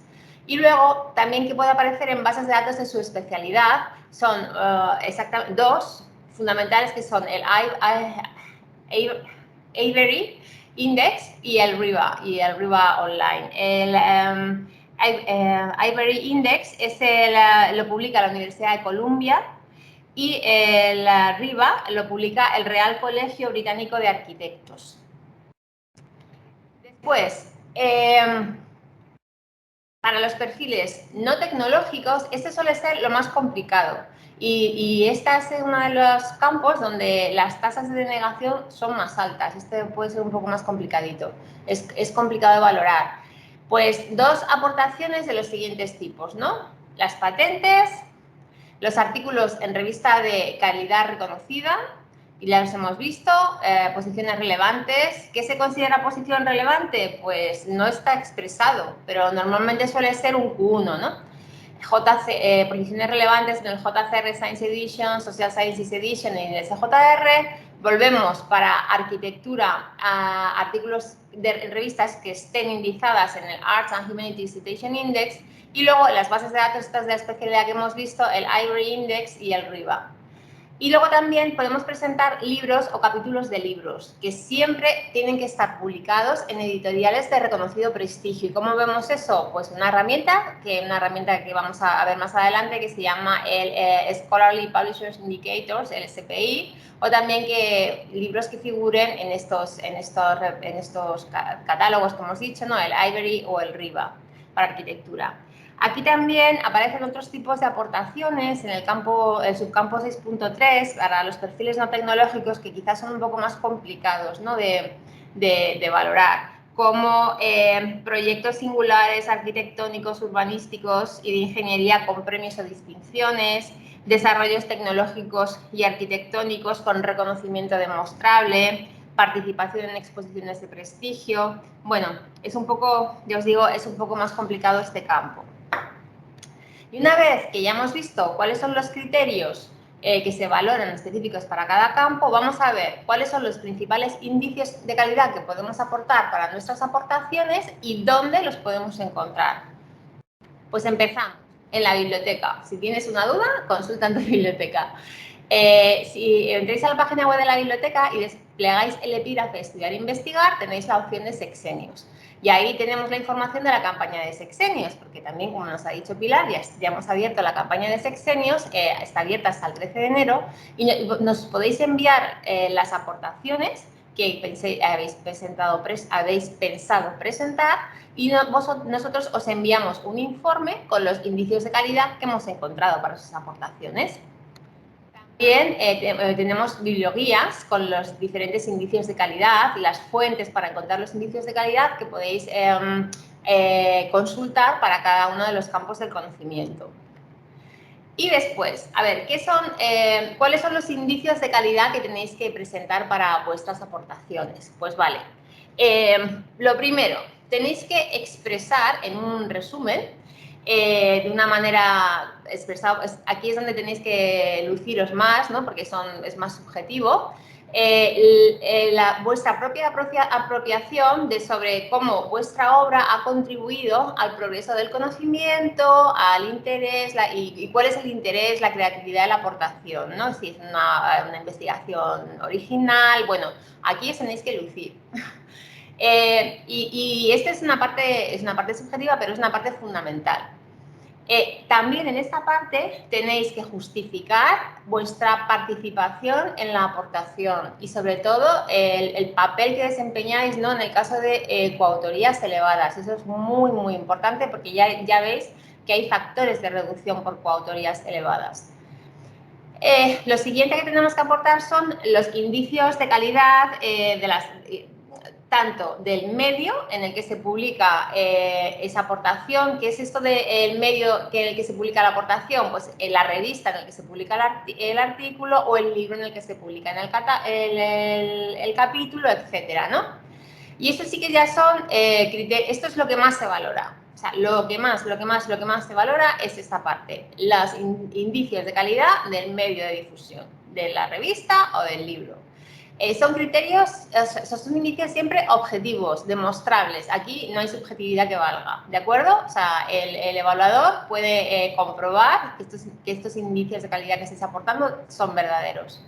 Y luego, también que puede aparecer en bases de datos de su especialidad, son exactamente dos fundamentales, que son el Avery Index y el RIVA Online. El Avery Index lo publica la Universidad de Columbia y el RIVA lo publica el Real Colegio Británico de Arquitectos. Después, para los perfiles no tecnológicos, este suele ser lo más complicado. Y este es uno de los campos donde las tasas de denegación son más altas. Este puede ser un poco más complicadito. Es complicado de valorar. Pues dos aportaciones de los siguientes tipos, ¿no? Las patentes, los artículos en revista de calidad reconocida, y las hemos visto, posiciones relevantes. ¿Qué se considera posición relevante? Pues no está expresado, pero normalmente suele ser un Q1, ¿no? Posiciones relevantes en el JCR Science Edition, Social Sciences Edition y en el SJR. Volvemos para arquitectura a artículos en revistas que estén indizadas en el Arts and Humanities Citation Index, y luego las bases de datos estas de la especialidad que hemos visto, el Ivory Index y el RIVA. Y luego también podemos presentar libros o capítulos de libros, que siempre tienen que estar publicados en editoriales de reconocido prestigio. ¿Y cómo vemos eso? Pues una herramienta que vamos a ver más adelante, que se llama el Scholarly Publishers Indicators, el SPI, o también que libros que figuren en estos catálogos que hemos dicho, ¿no? El Ivory o el RIVA para arquitectura. Aquí también aparecen otros tipos de aportaciones en el subcampo 6.3 para los perfiles no tecnológicos, que quizás son un poco más complicados, ¿no? de valorar, como proyectos singulares arquitectónicos, urbanísticos y de ingeniería con premios o distinciones, desarrollos tecnológicos y arquitectónicos con reconocimiento demostrable, participación en exposiciones de prestigio. Bueno, es un poco, ya os digo, es un poco más complicado este campo. Y una vez que ya hemos visto cuáles son los criterios que se valoran específicos para cada campo, vamos a ver cuáles son los principales indicios de calidad que podemos aportar para nuestras aportaciones y dónde los podemos encontrar. Pues empezamos en la biblioteca. Si tienes una duda, consulta en tu biblioteca. Si entréis a la página web de la biblioteca y desplegáis el epígrafe Estudiar e Investigar, tenéis la opción de sexenios. Y ahí tenemos la información de la campaña de sexenios, porque también, como nos ha dicho Pilar, ya hemos abierto la campaña de sexenios, está abierta hasta el 13 de enero, y nos podéis enviar las aportaciones que habéis pensado presentar, y nosotros os enviamos un informe con los indicios de calidad que hemos encontrado para esas aportaciones. También tenemos biblioguías con los diferentes indicios de calidad y las fuentes para encontrar los indicios de calidad que podéis consultar para cada uno de los campos del conocimiento. Y después, a ver, ¿cuáles son los indicios de calidad que tenéis que presentar para vuestras aportaciones? Pues vale, lo primero, tenéis que expresar en un resumen, de una manera expresada, aquí es donde tenéis que luciros más, ¿no? Porque es más subjetivo, vuestra propia apropiación sobre cómo vuestra obra ha contribuido al progreso del conocimiento, al interés, y cuál es el interés, la creatividad de la aportación, ¿no? Si es una investigación original, bueno, aquí os tenéis que lucir. Y esta es una parte subjetiva, pero es una parte fundamental. También en esta parte tenéis que justificar vuestra participación en la aportación y sobre todo el papel que desempeñáis, ¿no? En el caso de coautorías elevadas. Eso es muy, muy importante porque ya veis que hay factores de reducción por coautorías elevadas. Lo siguiente que tenemos que aportar son los indicios de calidad tanto del medio en el que se publica esa aportación. ¿Qué es esto del medio en el que se publica la aportación? Pues en la revista en el que se publica el artículo o el libro en el que se publica el capítulo, etcétera, ¿no? Y esto sí que ya son criterios, esto es lo que más se valora. O sea, lo que más se valora es esta parte, los indicios de calidad del medio de difusión, de la revista o del libro. Son criterios, son indicios siempre objetivos, demostrables. Aquí no hay subjetividad que valga, ¿de acuerdo? O sea, el evaluador puede comprobar que estos indicios de calidad que estáis aportando son verdaderos.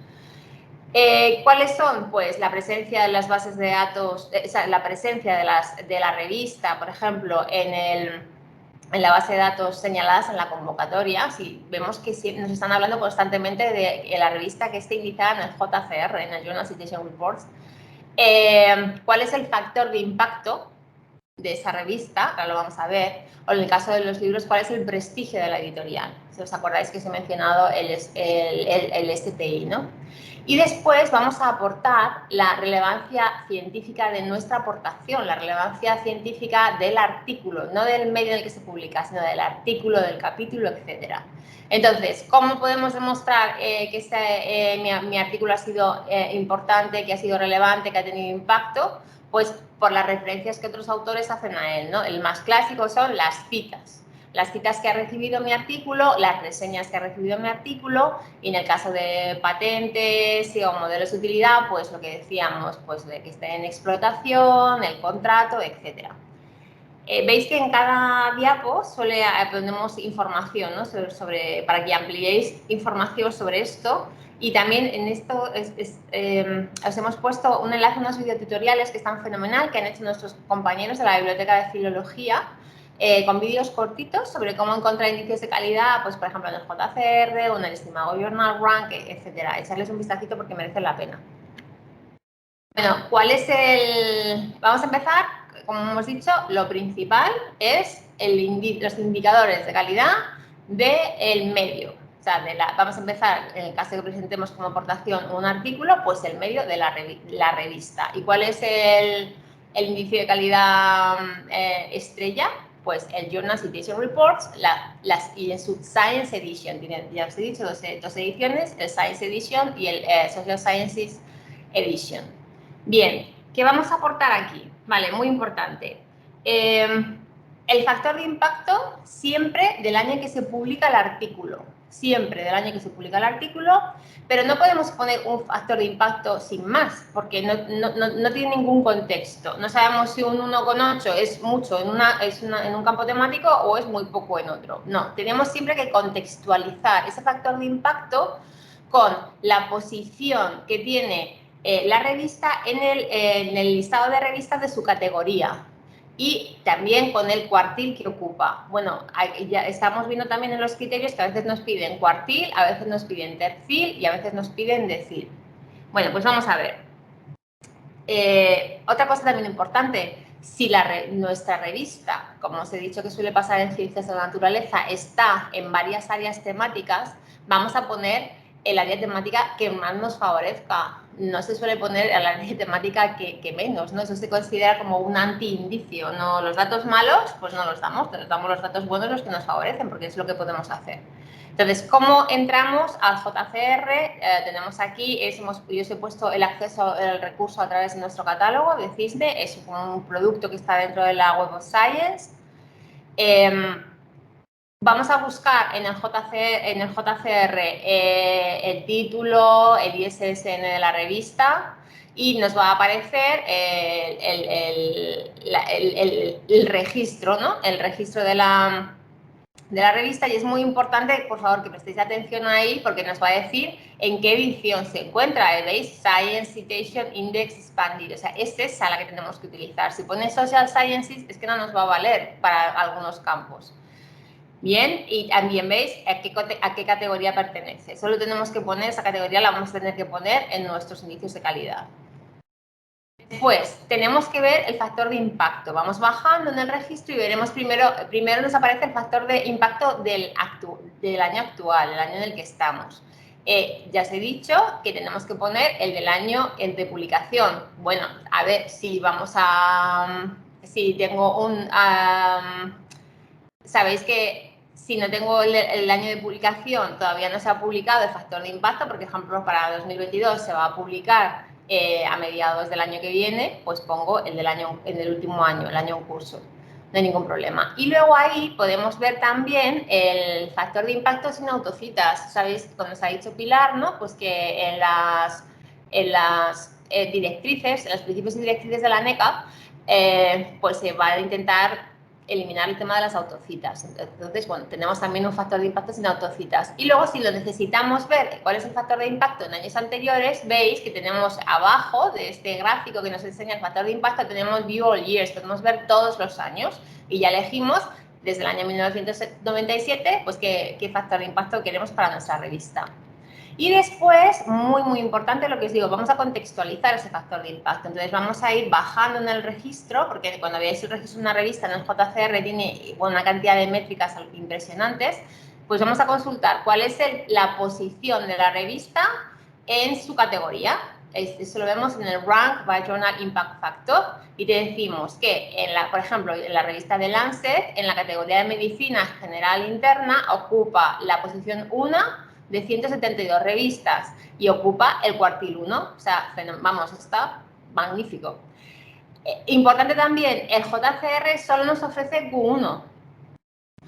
¿Cuáles son? Pues la presencia de las bases de datos, la presencia de la revista, por ejemplo, en la base de datos señaladas en la convocatoria. Si vemos que nos están hablando constantemente de la revista que esté indicada en el JCR, en el Journal Citation Reports. ¿Cuál es el factor de impacto de esa revista? Ahora lo vamos a ver. O en el caso de los libros, ¿cuál es el prestigio de la editorial? Si os acordáis que os he mencionado el STI, ¿no? Y después vamos a aportar la relevancia científica de nuestra aportación, la relevancia científica del artículo, no del medio en el que se publica, sino del artículo, del capítulo, etc. Entonces, ¿cómo podemos demostrar que mi artículo ha sido importante, que ha sido relevante, que ha tenido impacto? Pues por las referencias que otros autores hacen a él, ¿no? El más clásico son las citas. Las citas que ha recibido mi artículo, las reseñas que ha recibido mi artículo, y en el caso de patentes o modelos de utilidad, pues lo que decíamos, pues de que esté en explotación, el contrato, etc. Veis que en cada diapo ponemos información, ¿no? Para que ampliéis información sobre esto. Y también en esto os hemos puesto un enlace a unos videotutoriales que están fenomenal, que han hecho nuestros compañeros de la Biblioteca de Filología, con vídeos cortitos sobre cómo encontrar indicios de calidad, pues por ejemplo en el JCR o en el Estimado Journal Rank, etcétera. Echarles un vistacito porque merece la pena. Bueno, vamos a empezar, como hemos dicho, lo principal es los indicadores de calidad del medio. O sea, vamos a empezar, en el caso de que presentemos como aportación un artículo, pues el medio de la revista. ¿Y cuál es el índice de calidad estrella? Pues el Journal Citation Reports y en su Science Edition. Ya os he dicho, dos ediciones, el Science Edition y el Social Sciences Edition. Bien, ¿qué vamos a aportar aquí? Vale, muy importante. El factor de impacto siempre del año en que se publica el artículo. Siempre del año que se publica el artículo, pero no podemos poner un factor de impacto sin más, porque no tiene ningún contexto. No sabemos si un 1,8 es mucho en un campo temático o es muy poco en otro. No, tenemos siempre que contextualizar ese factor de impacto con la posición que tiene la revista en el listado de revistas de su categoría y también con el cuartil que ocupa. Bueno, ya estamos viendo también en los criterios que a veces nos piden cuartil, a veces nos piden tercil y a veces nos piden decil. Bueno, pues vamos a ver. Otra cosa también importante, si nuestra revista, como os he dicho que suele pasar en Ciencias de la Naturaleza, está en varias áreas temáticas, vamos a poner el área temática que más nos favorezca. No se suele poner el área temática que menos, ¿no? Eso se considera como un anti-indicio, ¿no? Los datos malos, pues no los damos los datos buenos, los que nos favorecen, porque es lo que podemos hacer. Entonces, ¿cómo entramos al JCR? Tenemos aquí, yo os he puesto el acceso, el recurso a través de nuestro catálogo de CISBE, es un producto que está dentro de la Web of Science. Vamos a buscar en el JCR el título, el ISSN de la revista y nos va a aparecer el registro, ¿no? El registro de la revista, y es muy importante, por favor, que prestéis atención ahí porque nos va a decir en qué edición se encuentra. ¿Veis? Science Citation Index Expanded. O sea, es esa la que tenemos que utilizar. Si pones Social Sciences es que no nos va a valer para algunos campos. Bien, y también veis a qué categoría pertenece. Solo tenemos que poner esa categoría, la vamos a tener que poner en nuestros indicios de calidad. Después, tenemos que ver el factor de impacto. Vamos bajando en el registro y veremos primero nos aparece el factor de impacto del año actual, el año en el que estamos. Ya os he dicho que tenemos que poner el del año de publicación. Bueno, a ver si vamos a... Si tengo un... sabéis que si no tengo el año de publicación, todavía no se ha publicado el factor de impacto, porque, por ejemplo, para 2022 se va a publicar a mediados del año que viene, pues pongo el del último año, el año en curso. No hay ningún problema. Y luego ahí podemos ver también el factor de impacto sin autocitas. Sabéis, cuando os ha dicho Pilar, ¿no? Pues que en las directrices, en los principios y directrices de la NECA, pues se va a intentar eliminar el tema de las autocitas. Entonces, bueno, tenemos también un factor de impacto sin autocitas. Y luego, si lo necesitamos ver cuál es el factor de impacto en años anteriores, veis que tenemos abajo de este gráfico que nos enseña el factor de impacto, tenemos View All Years, podemos ver todos los años y ya elegimos desde el año 1997 pues qué factor de impacto queremos para nuestra revista. Y después, muy importante lo que os digo, vamos a contextualizar ese factor de impacto. Entonces, vamos a ir bajando en el registro, porque cuando veáis el registro de una revista en el JCR tiene una cantidad de métricas impresionantes, pues vamos a consultar cuál es la posición de la revista en su categoría. Eso lo vemos en el Rank by Journal Impact Factor y te decimos que, por ejemplo, en la revista de Lancet, en la categoría de Medicina General Interna, ocupa la posición 1 de 172 revistas y ocupa el cuartil 1. O sea, vamos, está magnífico. Importante también, el JCR solo nos ofrece Q1.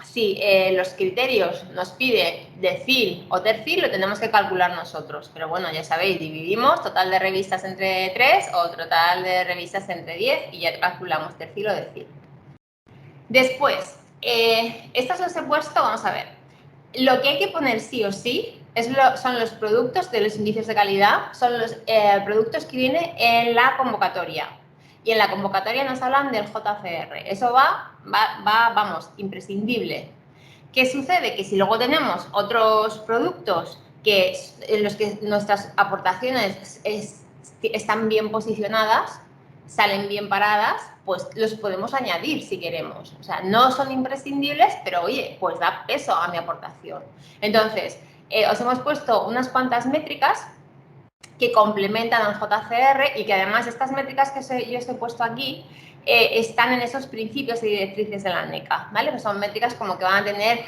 Si los criterios nos pide decil o tercil, lo tenemos que calcular nosotros. Pero bueno, ya sabéis, dividimos total de revistas entre 3 o total de revistas entre 10 y ya calculamos tercil o decil. Después, estas os he puesto, vamos a ver, lo que hay que poner sí o sí son los productos de los indicios de calidad, son los productos que vienen en la convocatoria. Y en la convocatoria nos hablan del JCR. Eso vamos, imprescindible. ¿Qué sucede? Que si luego tenemos otros productos en los que nuestras aportaciones están bien posicionadas, salen bien paradas, pues los podemos añadir si queremos. O sea, no son imprescindibles, pero oye, pues da peso a mi aportación. Entonces, os hemos puesto unas cuantas métricas que complementan al JCR y que además estas métricas que yo os he puesto aquí están en esos principios y directrices de la NECA, ¿vale? Pues son métricas como que van a tener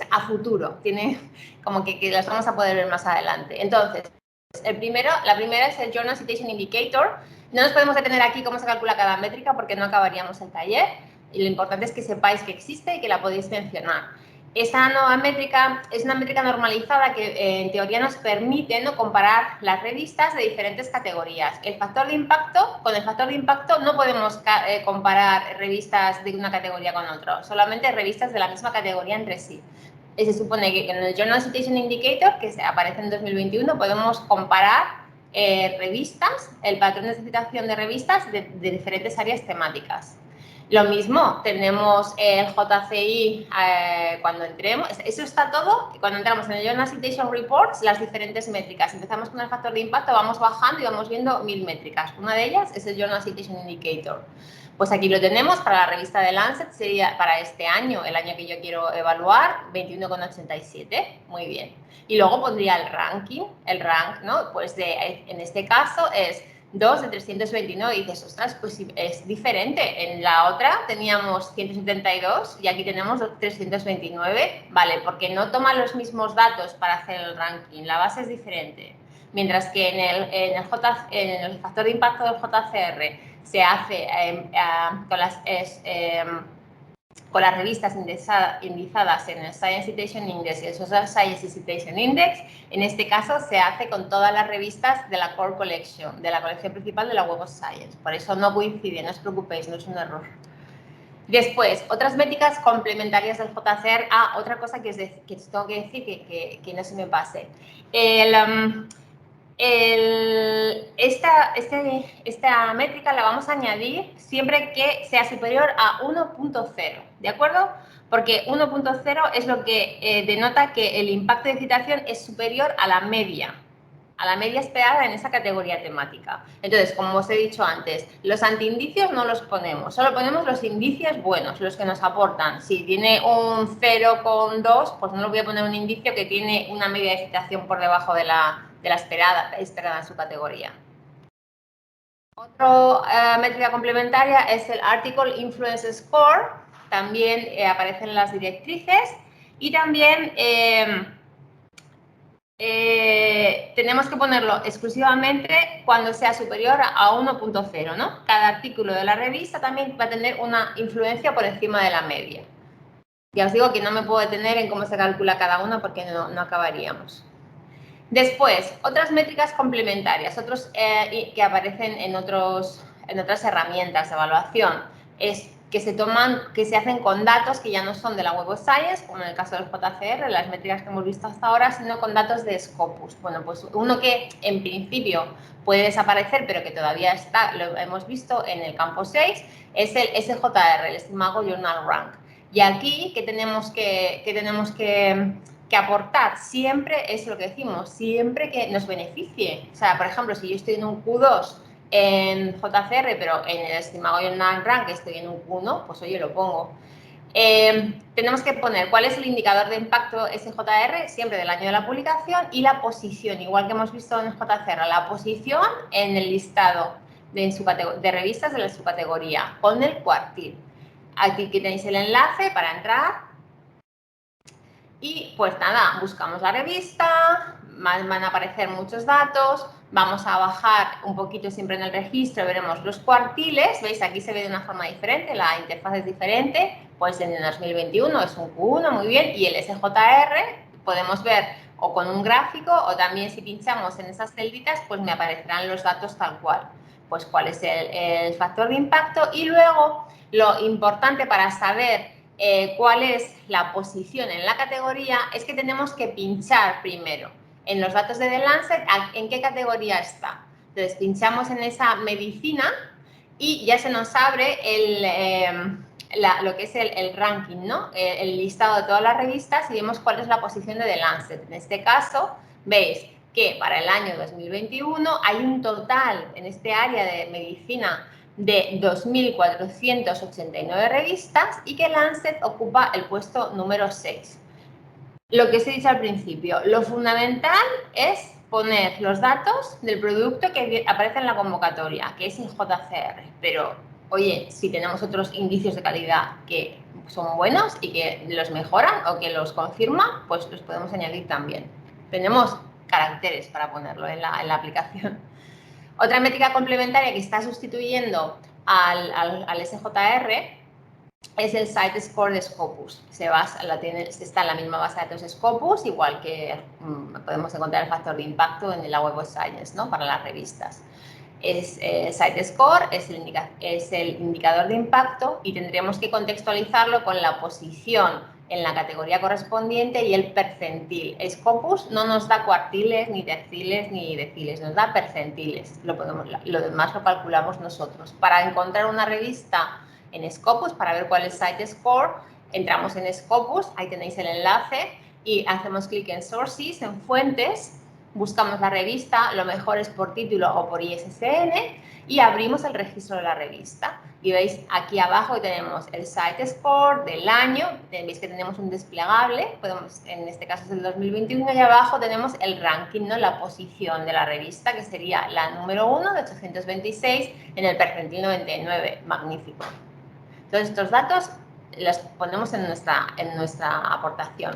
a futuro, tienen como que las vamos a poder ver más adelante. Entonces, la primera es el Journal Citation Indicator. No nos podemos detener aquí cómo se calcula cada métrica porque no acabaríamos el taller y lo importante es que sepáis que existe y que la podéis mencionar. Esta nueva métrica es una métrica normalizada que en teoría nos permite comparar las revistas de diferentes categorías. Con el factor de impacto no podemos comparar revistas de una categoría con otra, solamente revistas de la misma categoría entre sí. Se supone que en el Journal Citation Indicator, que aparece en 2021, podemos comparar revistas, el patrón de citación de revistas de diferentes áreas temáticas. Lo mismo, tenemos el JCI cuando entremos, eso está todo, cuando entramos en el Journal Citation Reports, las diferentes métricas. Empezamos con el factor de impacto, vamos bajando y vamos viendo 1000 métricas. Una de ellas es el Journal Citation Indicator. Pues aquí lo tenemos para la revista de Lancet, sería para este año, el año que yo quiero evaluar, 21,87, muy bien. Y luego pondría el ranking, el rank, ¿no? Pues en este caso es 2 de 329 y dices, ostras, pues es diferente. En la otra teníamos 172 y aquí tenemos 329, vale, porque no toma los mismos datos para hacer el ranking, la base es diferente. Mientras que en el factor de impacto del JCR se hace con las revistas indizadas en el Science Citation Index y el Social Science Citation Index, en este caso se hace con todas las revistas de la Core Collection, de la colección principal de la Web of Science. Por eso no coincide, no os preocupéis, no es un error. Después, otras métricas complementarias del JCR. Otra cosa que os tengo que decir que no se me pase. Esta métrica la vamos a añadir siempre que sea superior a 1.0, ¿de acuerdo? Porque 1.0 es lo que denota que el impacto de citación es superior a la media esperada en esa categoría temática. Entonces, como os he dicho antes, los antiindicios no los ponemos, solo ponemos los indicios buenos, los que nos aportan. Si tiene un 0,2, pues no le voy a poner un indicio que tiene una media de citación por debajo de la esperada en su categoría. Otra métrica complementaria es el Article Influence Score, también aparecen las directrices y también tenemos que ponerlo exclusivamente cuando sea superior a 1.0, ¿no? Cada artículo de la revista también va a tener una influencia por encima de la media. Ya os digo que no me puedo detener en cómo se calcula cada uno porque no acabaríamos. Después, otras métricas complementarias, otros que aparecen en otras herramientas de evaluación, es que se hacen con datos que ya no son de la Web of Science, como en el caso del JCR, las métricas que hemos visto hasta ahora, sino con datos de Scopus. Bueno, pues uno que en principio puede desaparecer, pero que todavía está, lo hemos visto en el campo 6, es el SJR, el Estimago Journal Rank. Y aquí, ¿qué tenemos que aportar? Siempre es lo que decimos, siempre que nos beneficie. O sea, por ejemplo, si yo estoy en un Q2 en JCR, pero en el Estimago Journal Rank estoy en un Q1, pues oye, lo pongo. Tenemos que poner cuál es el indicador de impacto SJR, siempre del año de la publicación, y la posición, igual que hemos visto en JCR, la posición en el listado de revistas de su categoría, con el cuartil. Aquí tenéis el enlace para entrar. Y pues nada, buscamos la revista, van a aparecer muchos datos, vamos a bajar un poquito siempre en el registro, veremos los cuartiles, veis aquí se ve de una forma diferente, la interfaz es diferente, pues en el 2021 es un Q1, muy bien, y el SJR podemos ver o con un gráfico o también si pinchamos en esas celditas pues me aparecerán los datos tal cual, pues cuál es el factor de impacto y luego lo importante para saber cuál es la posición en la categoría, es que tenemos que pinchar primero en los datos de The Lancet en qué categoría está. Entonces, pinchamos en esa medicina y ya se nos abre lo que es el ranking, ¿no? El listado de todas las revistas y vemos cuál es la posición de The Lancet. En este caso, veis que para el año 2021 hay un total en este área de medicina de 2.489 revistas y que Lancet ocupa el puesto número 6. Lo que os he dicho al principio, lo fundamental es poner los datos del producto que aparece en la convocatoria, que es el JCR, pero oye, si tenemos otros indicios de calidad que son buenos y que los mejoran o que los confirman, pues los podemos añadir también. Tenemos caracteres para ponerlo en la aplicación. Otra métrica complementaria que está sustituyendo al SJR es el Site Score de Scopus. Está en la misma base de datos Scopus, igual que podemos encontrar el factor de impacto en la Web of Science, ¿no? Para las revistas. Site Score es el indicador de impacto y tendríamos que contextualizarlo con la posición en la categoría correspondiente y el percentil. Scopus no nos da cuartiles, ni terciles, ni deciles, nos da percentiles. Lo demás lo calculamos nosotros. Para encontrar una revista en Scopus, para ver cuál es Site Score, entramos en Scopus, ahí tenéis el enlace y hacemos clic en Sources, en Fuentes, buscamos la revista, lo mejor es por título o por ISSN, y abrimos el registro de la revista. Y veis aquí abajo que tenemos el site score del año, veis que tenemos un desplegable, podemos, en este caso es el 2021, y abajo tenemos el ranking, ¿no? La posición de la revista, que sería la número 1 de 826 en el percentil 99, magnífico. Entonces, estos datos los ponemos en nuestra aportación.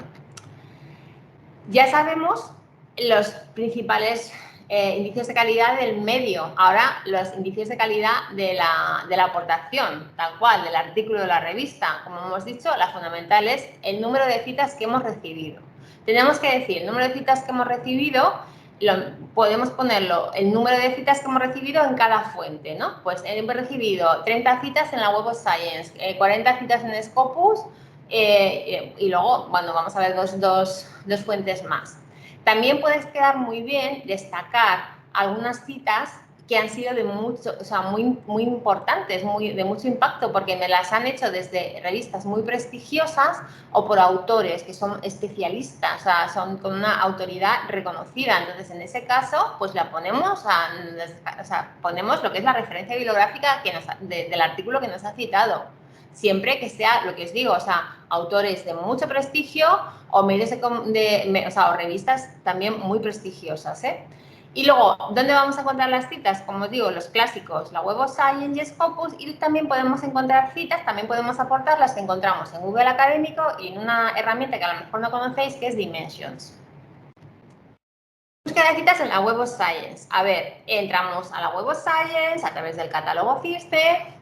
Ya sabemos los principales indicios de calidad del medio. Ahora, los indicios de calidad de la aportación, tal cual, del artículo de la revista. Como hemos dicho, la fundamental es el número de citas que hemos recibido. Tenemos que decir el número de citas que hemos recibido, podemos ponerlo, el número de citas que hemos recibido en cada fuente, ¿no? Pues hemos recibido 30 citas en la Web of Science, 40 citas en Scopus, y luego, bueno, vamos a ver dos fuentes más. También puedes quedar muy bien destacar algunas citas que han sido de mucho, o sea, muy importantes, de mucho impacto, porque me las han hecho desde revistas muy prestigiosas o por autores que son especialistas, o sea, son con una autoridad reconocida. Entonces, en ese caso, pues la ponemos, o sea, ponemos lo que es la referencia bibliográfica del artículo que nos ha citado. Siempre que sea, lo que os digo, o sea, autores de mucho prestigio o medios o revistas también muy prestigiosas, ¿eh? Y luego, ¿dónde vamos a encontrar las citas? Como os digo, los clásicos, la Web of Science y Scopus, y también podemos encontrar citas, también podemos aportar las que encontramos en Google Académico y en una herramienta que a lo mejor no conocéis, que es Dimensions. Búsqueda de citas en la Web of Science. A ver, entramos a la Web of Science a través del catálogo FIRSTE,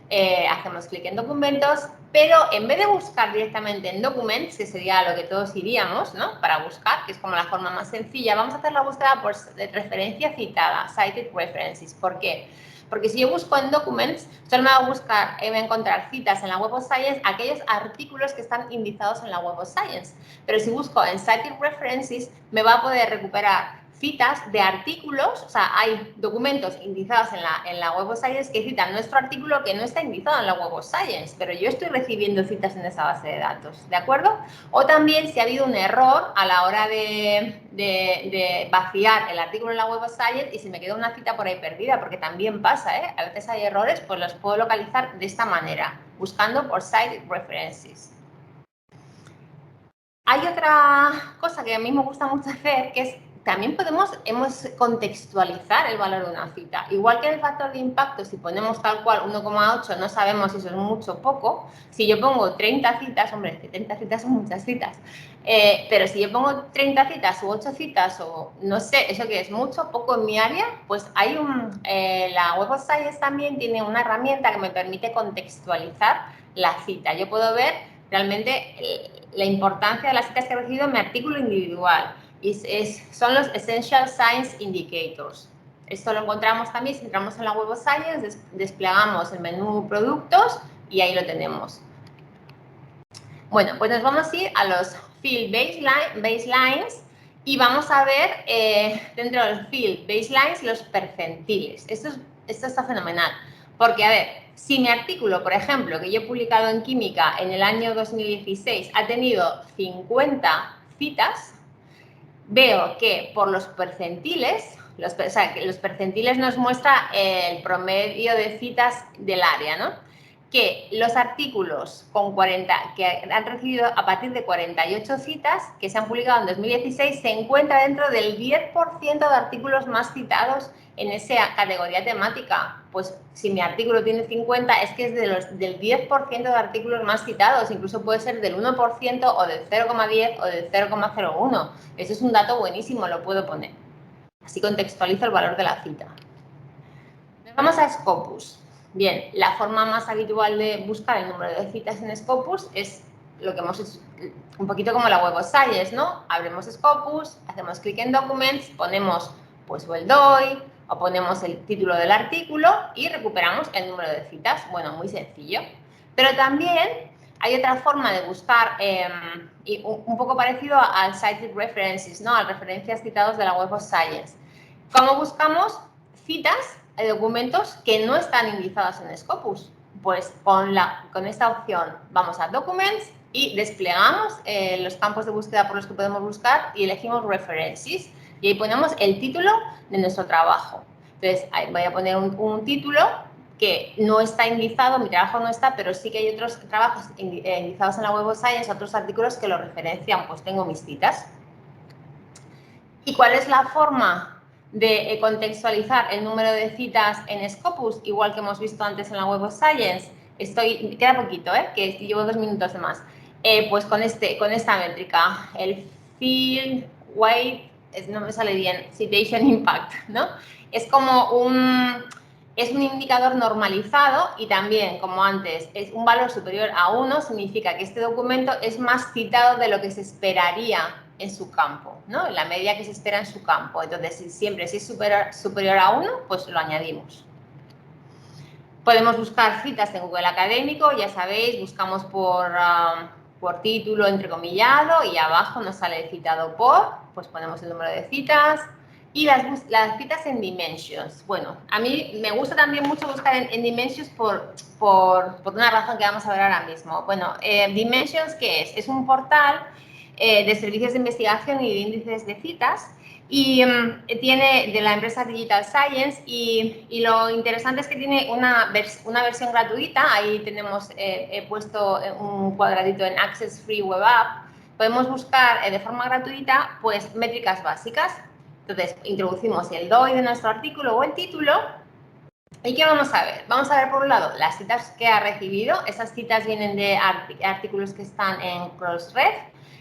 hacemos clic en documentos, pero en vez de buscar directamente en Documents, que sería lo que todos iríamos, ¿no? Para buscar, que es como la forma más sencilla, vamos a hacer la búsqueda por referencia citada, Cited References. ¿Por qué? Porque si yo busco en Documents, solo me va a buscar, voy a encontrar citas en la Web of Science, aquellos artículos que están indizados en la Web of Science. Pero si busco en Cited References, me va a poder recuperar citas de artículos, o sea, hay documentos indizados en la Web of Science que citan nuestro artículo que no está indizado en la Web of Science, pero yo estoy recibiendo citas en esa base de datos, ¿de acuerdo? O también si ha habido un error a la hora de vaciar el artículo en la Web of Science y se me quedó una cita por ahí perdida, porque también pasa, ¿eh? A veces hay errores, pues los puedo localizar de esta manera, buscando por Cited References. Hay otra cosa que a mí me gusta mucho hacer, que es también podemos contextualizar el valor de una cita. Igual que el factor de impacto, si ponemos tal cual 1,8, no sabemos si eso es mucho o poco. Si yo pongo 30 citas, hombre, 30 citas son muchas citas, pero si yo pongo 30 citas u 8 citas o no sé, eso que es mucho o poco en mi área, pues hay la Web of Science también tiene una herramienta que me permite contextualizar la cita. Yo puedo ver realmente la importancia de las citas que he recibido en mi artículo individual. Son los Essential Science Indicators. Esto lo encontramos también si entramos en la Web of Science, desplegamos el menú Productos y ahí lo tenemos. Bueno, pues nos vamos a ir a los Field Baselines y vamos a ver dentro de los Field Baselines los percentiles. Esto está fenomenal, porque a ver, si mi artículo, por ejemplo, que yo he publicado en Química en el año 2016 ha tenido 50 citas, veo que por los percentiles, los percentiles nos muestra el promedio de citas del área, ¿no? Que los artículos que han recibido a partir de 48 citas que se han publicado en 2016 se encuentra dentro del 10% de artículos más citados en esa categoría temática. Pues si mi artículo tiene 50, es que es del 10% de artículos más citados, incluso puede ser del 1% o del 0,10 o del 0,01. Eso es un dato buenísimo, lo puedo poner. Así contextualizo el valor de la cita. Nos vamos a Scopus. Bien, la forma más habitual de buscar el número de citas en Scopus es lo que hemos hecho, un poquito como la Web of Science, ¿no? Abrimos Scopus, hacemos clic en Documents, ponemos pues el DOI o ponemos el título del artículo y recuperamos el número de citas. Bueno, muy sencillo. Pero también hay otra forma de buscar, y un poco parecido al Cited References, ¿no? A referencias citados de la Web of Science. ¿Cómo buscamos citas de documentos que no están indizados en Scopus? Pues con esta opción vamos a Documents y desplegamos los campos de búsqueda por los que podemos buscar y elegimos References. Y ahí ponemos el título de nuestro trabajo. Entonces, ahí voy a poner un título que no está indizado, mi trabajo no está, pero sí que hay otros trabajos indizados en la Web of Science, otros artículos que lo referencian, pues tengo mis citas. ¿Y cuál es la forma de contextualizar el número de citas en Scopus, igual que hemos visto antes en la Web of Science? Queda poquito, que llevo 2 minutos de más. Pues con esta métrica, el field weight, no me sale bien, citation impact, ¿no? Es como es un indicador normalizado y también, como antes, es un valor superior a 1, significa que este documento es más citado de lo que se esperaría en su campo, ¿no? La media que se espera en su campo. Entonces, siempre si es superior a 1, pues lo añadimos. Podemos buscar citas en Google Académico, ya sabéis, buscamos por título entrecomillado y abajo nos sale citado por, pues ponemos el número de citas. Y las citas en Dimensions. Bueno, a mí me gusta también mucho buscar en Dimensions por una razón que vamos a ver ahora mismo. Bueno, Dimensions, ¿qué es? Es un portal de servicios de investigación y de índices de citas y tiene de la empresa Digital Science y lo interesante es que tiene una versión gratuita. Ahí tenemos, he puesto un cuadradito en Access Free Web App. Podemos buscar de forma gratuita pues métricas básicas. Entonces, introducimos el DOI de nuestro artículo o el título. ¿Y qué vamos a ver? Vamos a ver, por un lado, las citas que ha recibido. Esas citas vienen de artículos que están en Crossref.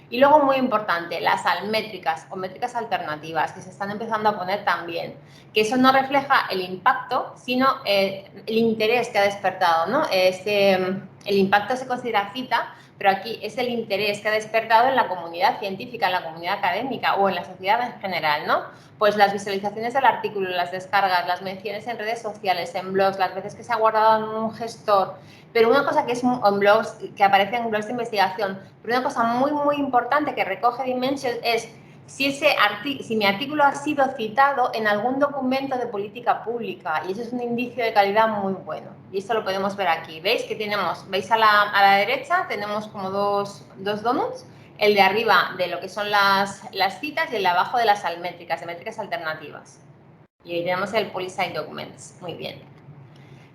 Y luego, muy importante, las almétricas o métricas alternativas que se están empezando a poner también. Que eso no refleja el impacto, sino el interés que ha despertado, ¿no? El impacto se considera cita, pero aquí es el interés que ha despertado en la comunidad científica, en la comunidad académica o en la sociedad en general, ¿no? Pues las visualizaciones del artículo, las descargas, las menciones en redes sociales, en blogs, las veces que se ha guardado en un gestor. Pero una cosa que es en blogs, que aparece en blogs de investigación, pero una cosa muy, muy importante que recoge Dimensions es si mi artículo ha sido citado en algún documento de política pública, y eso es un indicio de calidad muy bueno. Y esto lo podemos ver aquí. ¿Veis que tenemos? ¿Veis a la derecha? Tenemos como dos donuts. El de arriba de lo que son las citas y el de abajo de las almétricas, de métricas alternativas. Y ahí tenemos el Polysite Documents. Muy bien.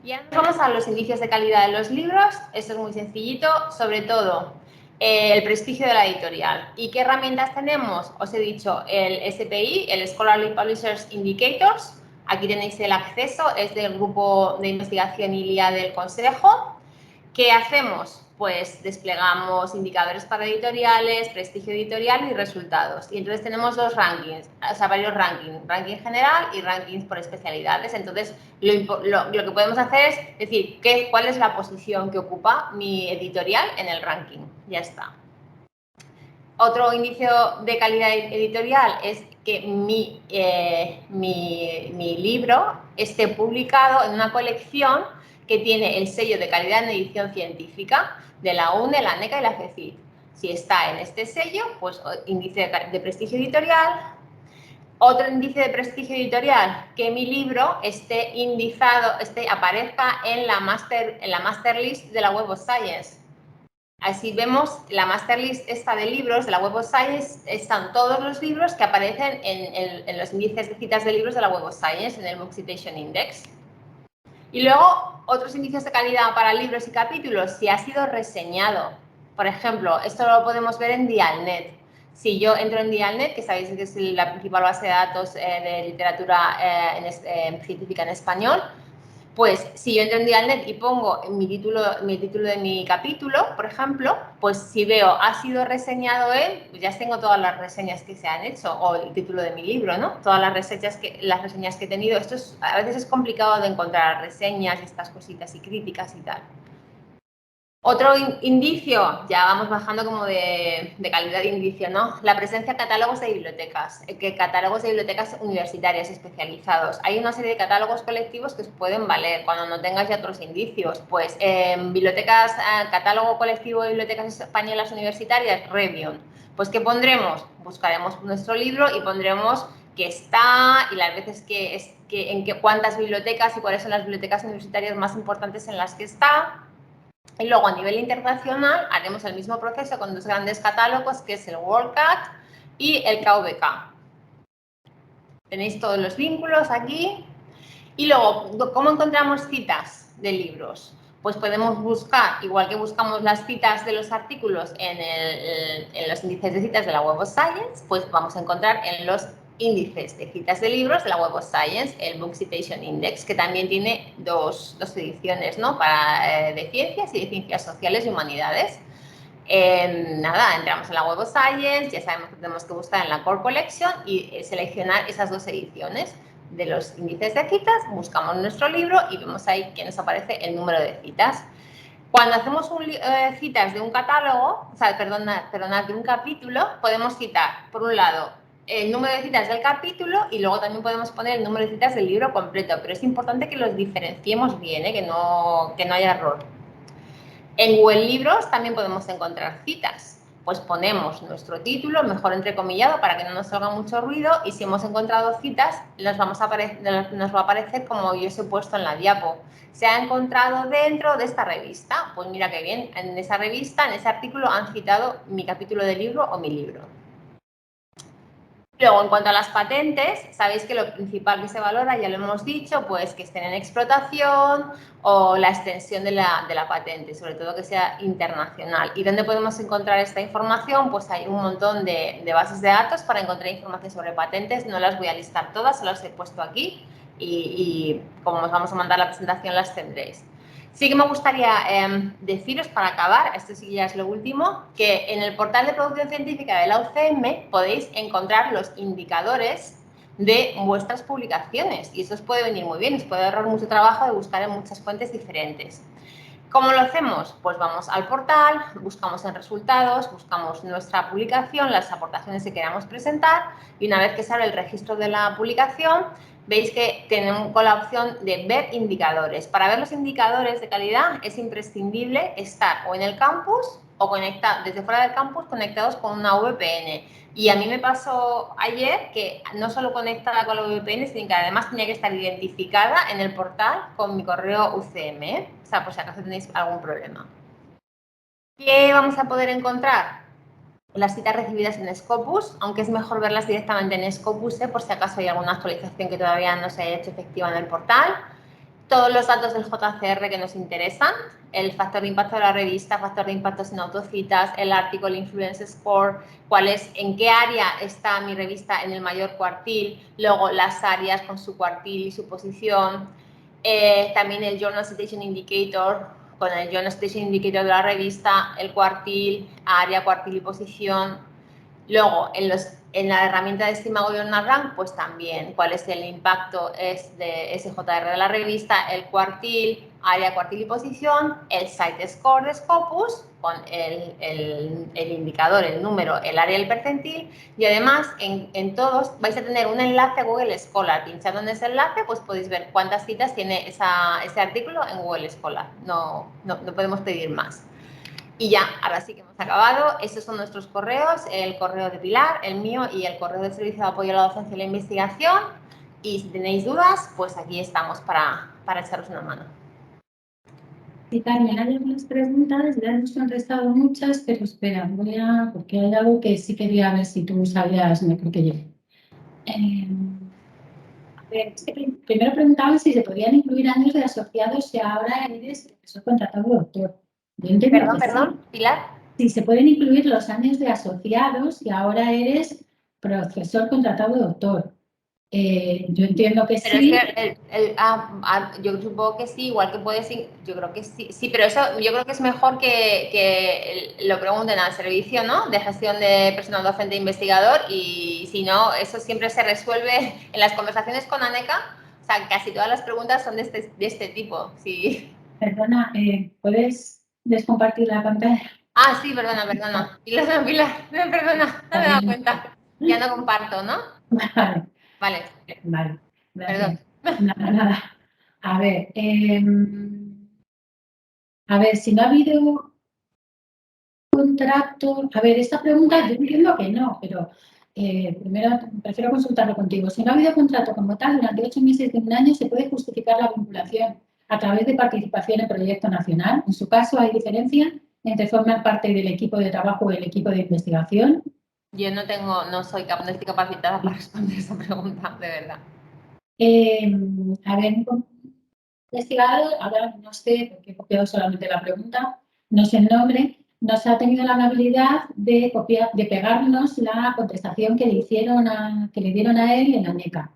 Y ahora nos vamos a los indicios de calidad de los libros. Esto es muy sencillito, sobre todo el prestigio de la editorial. ¿Y qué herramientas tenemos? Os he dicho el SPI, el Scholarly Publishers Indicators. Aquí tenéis el acceso, es del grupo de investigación ILIA del Consejo. ¿Qué hacemos? Pues desplegamos indicadores para editoriales, prestigio editorial y resultados. Y entonces tenemos dos rankings, o sea, varios rankings, ranking general y rankings por especialidades. Entonces, lo que podemos hacer es decir, cuál es la posición que ocupa mi editorial en el ranking. Ya está. Otro indicio de calidad editorial es que mi libro esté publicado en una colección que tiene el sello de calidad en edición científica de la UNE, la ANECA y la CECID. Si está en este sello, pues índice de prestigio editorial. Otro índice de prestigio editorial, que mi libro esté indizado, aparezca en la master list de la Web of Science. Así vemos la master list esta de libros de la Web of Science, están todos los libros que aparecen en los índices de citas de libros de la Web of Science, en el Book Citation Index. Y luego, otros índices de calidad para libros y capítulos, si ha sido reseñado. Por ejemplo, esto lo podemos ver en Dialnet. Si yo entro en Dialnet, que sabéis que es la principal base de datos de literatura científica en español, pues si yo entro en Dialnet y pongo mi título de mi capítulo, por ejemplo, pues si veo ha sido reseñado pues ya tengo todas las reseñas que se han hecho, o el título de mi libro, ¿no? Todas las reseñas que he tenido. Esto a veces es complicado de encontrar reseñas y estas cositas y críticas y tal. Otro indicio, ya vamos bajando como de calidad de indicio, ¿no? La presencia de catálogos de bibliotecas, catálogos de bibliotecas universitarias especializados. Hay una serie de catálogos colectivos que os pueden valer cuando no tengáis ya otros indicios. Pues bibliotecas, catálogo colectivo de bibliotecas españolas universitarias, Revion. Pues ¿qué pondremos? Buscaremos nuestro libro y pondremos que está y las veces cuántas bibliotecas y cuáles son las bibliotecas universitarias más importantes en las que está. Y luego, a nivel internacional, haremos el mismo proceso con dos grandes catálogos, que es el WorldCat y el KVK. Tenéis todos los vínculos aquí. Y luego, ¿cómo encontramos citas de libros? Pues podemos buscar, igual que buscamos las citas de los artículos en los índices de citas de la Web of Science, pues vamos a encontrar en los índices de citas de libros de la Web of Science, el Book Citation Index, que también tiene dos ediciones, ¿no? De ciencias y de ciencias sociales y humanidades. Nada, entramos en la Web of Science, ya sabemos que tenemos que buscar en la Core Collection y seleccionar esas dos ediciones de los índices de citas, buscamos nuestro libro y vemos ahí que nos aparece el número de citas. Cuando hacemos citas de un catálogo, o sea, perdonad, de un capítulo, podemos citar, por un lado, el número de citas del capítulo y luego también podemos poner el número de citas del libro completo, pero es importante que los diferenciemos bien, que no haya error. En Google Libros también podemos encontrar citas. Pues ponemos nuestro título, mejor entrecomillado, para que no nos salga mucho ruido, y si hemos encontrado citas, nos va a aparecer como yo os he puesto en la diapo. Se ha encontrado dentro de esta revista. Pues mira qué bien, en esa revista, en ese artículo, han citado mi capítulo de libro o mi libro. Luego, en cuanto a las patentes, sabéis que lo principal que se valora, ya lo hemos dicho, pues que estén en explotación o la extensión de la patente, sobre todo que sea internacional. ¿Y dónde podemos encontrar esta información? Pues hay un montón de bases de datos para encontrar información sobre patentes. No las voy a listar todas, solo las he puesto aquí y como os vamos a mandar la presentación las tendréis. Sí que me gustaría deciros, para acabar, esto sí que ya es lo último, que en el portal de producción científica de la UCM podéis encontrar los indicadores de vuestras publicaciones y eso os puede venir muy bien, os puede ahorrar mucho trabajo de buscar en muchas fuentes diferentes. ¿Cómo lo hacemos? Pues vamos al portal, buscamos en resultados, buscamos nuestra publicación, las aportaciones que queramos presentar y una vez que sale el registro de la publicación, veis que tenemos la opción de ver indicadores. Para ver los indicadores de calidad es imprescindible estar o en el campus o desde fuera del campus conectados con una VPN. Y a mí me pasó ayer que no solo conectada con la VPN, sino que además tenía que estar identificada en el portal con mi correo UCM, ¿eh? O sea, por si acaso tenéis algún problema. ¿Qué vamos a poder encontrar? Las citas recibidas en Scopus, aunque es mejor verlas directamente en Scopus, por si acaso hay alguna actualización que todavía no se haya hecho efectiva en el portal. Todos los datos del JCR que nos interesan, el factor de impacto de la revista, factor de impacto sin autocitas, el Article Influence Score, en qué área está mi revista en el mayor cuartil, luego las áreas con su cuartil y su posición, también el Journal Citation Indicator, con el Journal Citation Indicator de la revista, el cuartil, área, cuartil y posición. Luego, en la herramienta de estima Journal Rank, pues también cuál es el impacto de SJR de la revista, el cuartil, área, cuartil y posición, el Site Score de Scopus, con el indicador, el número, el área y el percentil, y además en todos vais a tener un enlace a Google Scholar. Pinchando en ese enlace, pues podéis ver cuántas citas tiene ese artículo en Google Scholar. No podemos pedir más. Y ya, ahora sí que hemos acabado. Estos son nuestros correos, el correo de Pilar, el mío y el correo del Servicio de Apoyo a la Docencia y la Investigación. Y si tenéis dudas, pues aquí estamos para echaros una mano. Sí, Tania, hay algunas preguntas, ya hemos contestado muchas, pero espera, porque hay algo que sí quería ver si tú sabías mejor que yo. A ver, primero preguntaba si se podían incluir años de asociados si ahora eres profesor contratado doctor. Perdón, Pilar. Si se pueden incluir los años de asociados si ahora eres profesor contratado doctor. Yo entiendo que pero sí. Es que yo supongo que sí, igual que puedes, yo creo que sí. Sí, pero eso yo creo que es mejor que lo pregunten al servicio, ¿no? De gestión de personal docente e investigador, y si no, eso siempre se resuelve en las conversaciones con ANECA. O sea, casi todas las preguntas son de este tipo, sí. Perdona, ¿puedes descompartir la pantalla? Ah, sí, perdona. Pilar, perdona, no me he dado cuenta. Ya no comparto, ¿no? Vale, Vale. gracias. Perdón. Nada. A ver, si no ha habido contrato. A ver, esta pregunta yo entiendo que no, pero primero prefiero consultarlo contigo. Si no ha habido contrato como tal durante 8 meses de un año, ¿se puede justificar la vinculación a través de participación en proyecto nacional? En su caso, ¿hay diferencia entre formar parte del equipo de trabajo o el equipo de investigación? Yo no estoy capacitada para responder esa pregunta, de verdad. A ver, un investigador, ahora no sé, porque he copiado solamente la pregunta, no sé el nombre, nos ha tenido la amabilidad de pegarnos la contestación que le dieron a él en la NECA.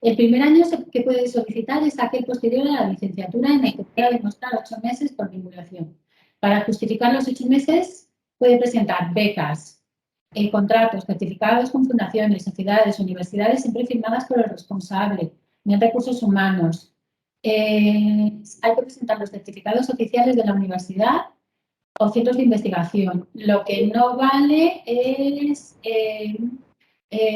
El primer año que puede solicitar es aquel posterior a la licenciatura en el que pueda demostrar 8 meses por vinculación. Para justificar los 8 meses puede presentar becas, contratos, certificados con fundaciones, sociedades, universidades, siempre firmadas por el responsable, en recursos humanos. Hay que presentar los certificados oficiales de la universidad o centros de investigación. Lo que no vale es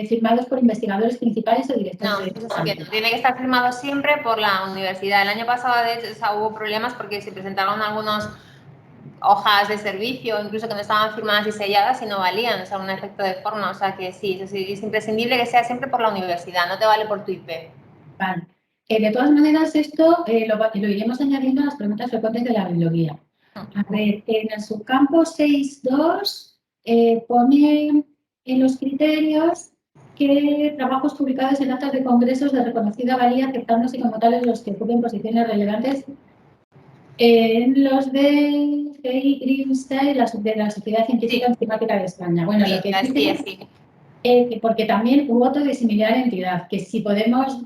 firmados por investigadores principales o directores. No, eso sí que no. Tiene que estar firmado siempre por la universidad. El año pasado, de hecho, hubo problemas porque se presentaron algunas hojas de servicio, incluso que no estaban firmadas y selladas y no valían, o sea, un efecto de forma. O sea que sí, es imprescindible que sea siempre por la universidad, no te vale por tu IP. Vale. De todas maneras, esto lo iremos añadiendo a las preguntas frecuentes de la bibliografía. A ver, en el subcampo 6.2 pone en los criterios que trabajos publicados en actas de congresos de reconocida valía, aceptándose como tales los que ocupen posiciones relevantes en los de GI Greenstein, de la Sociedad Científica Enzimática de España. Bueno, Sí, lo que sí. porque también hubo otro de similar entidad, que si podemos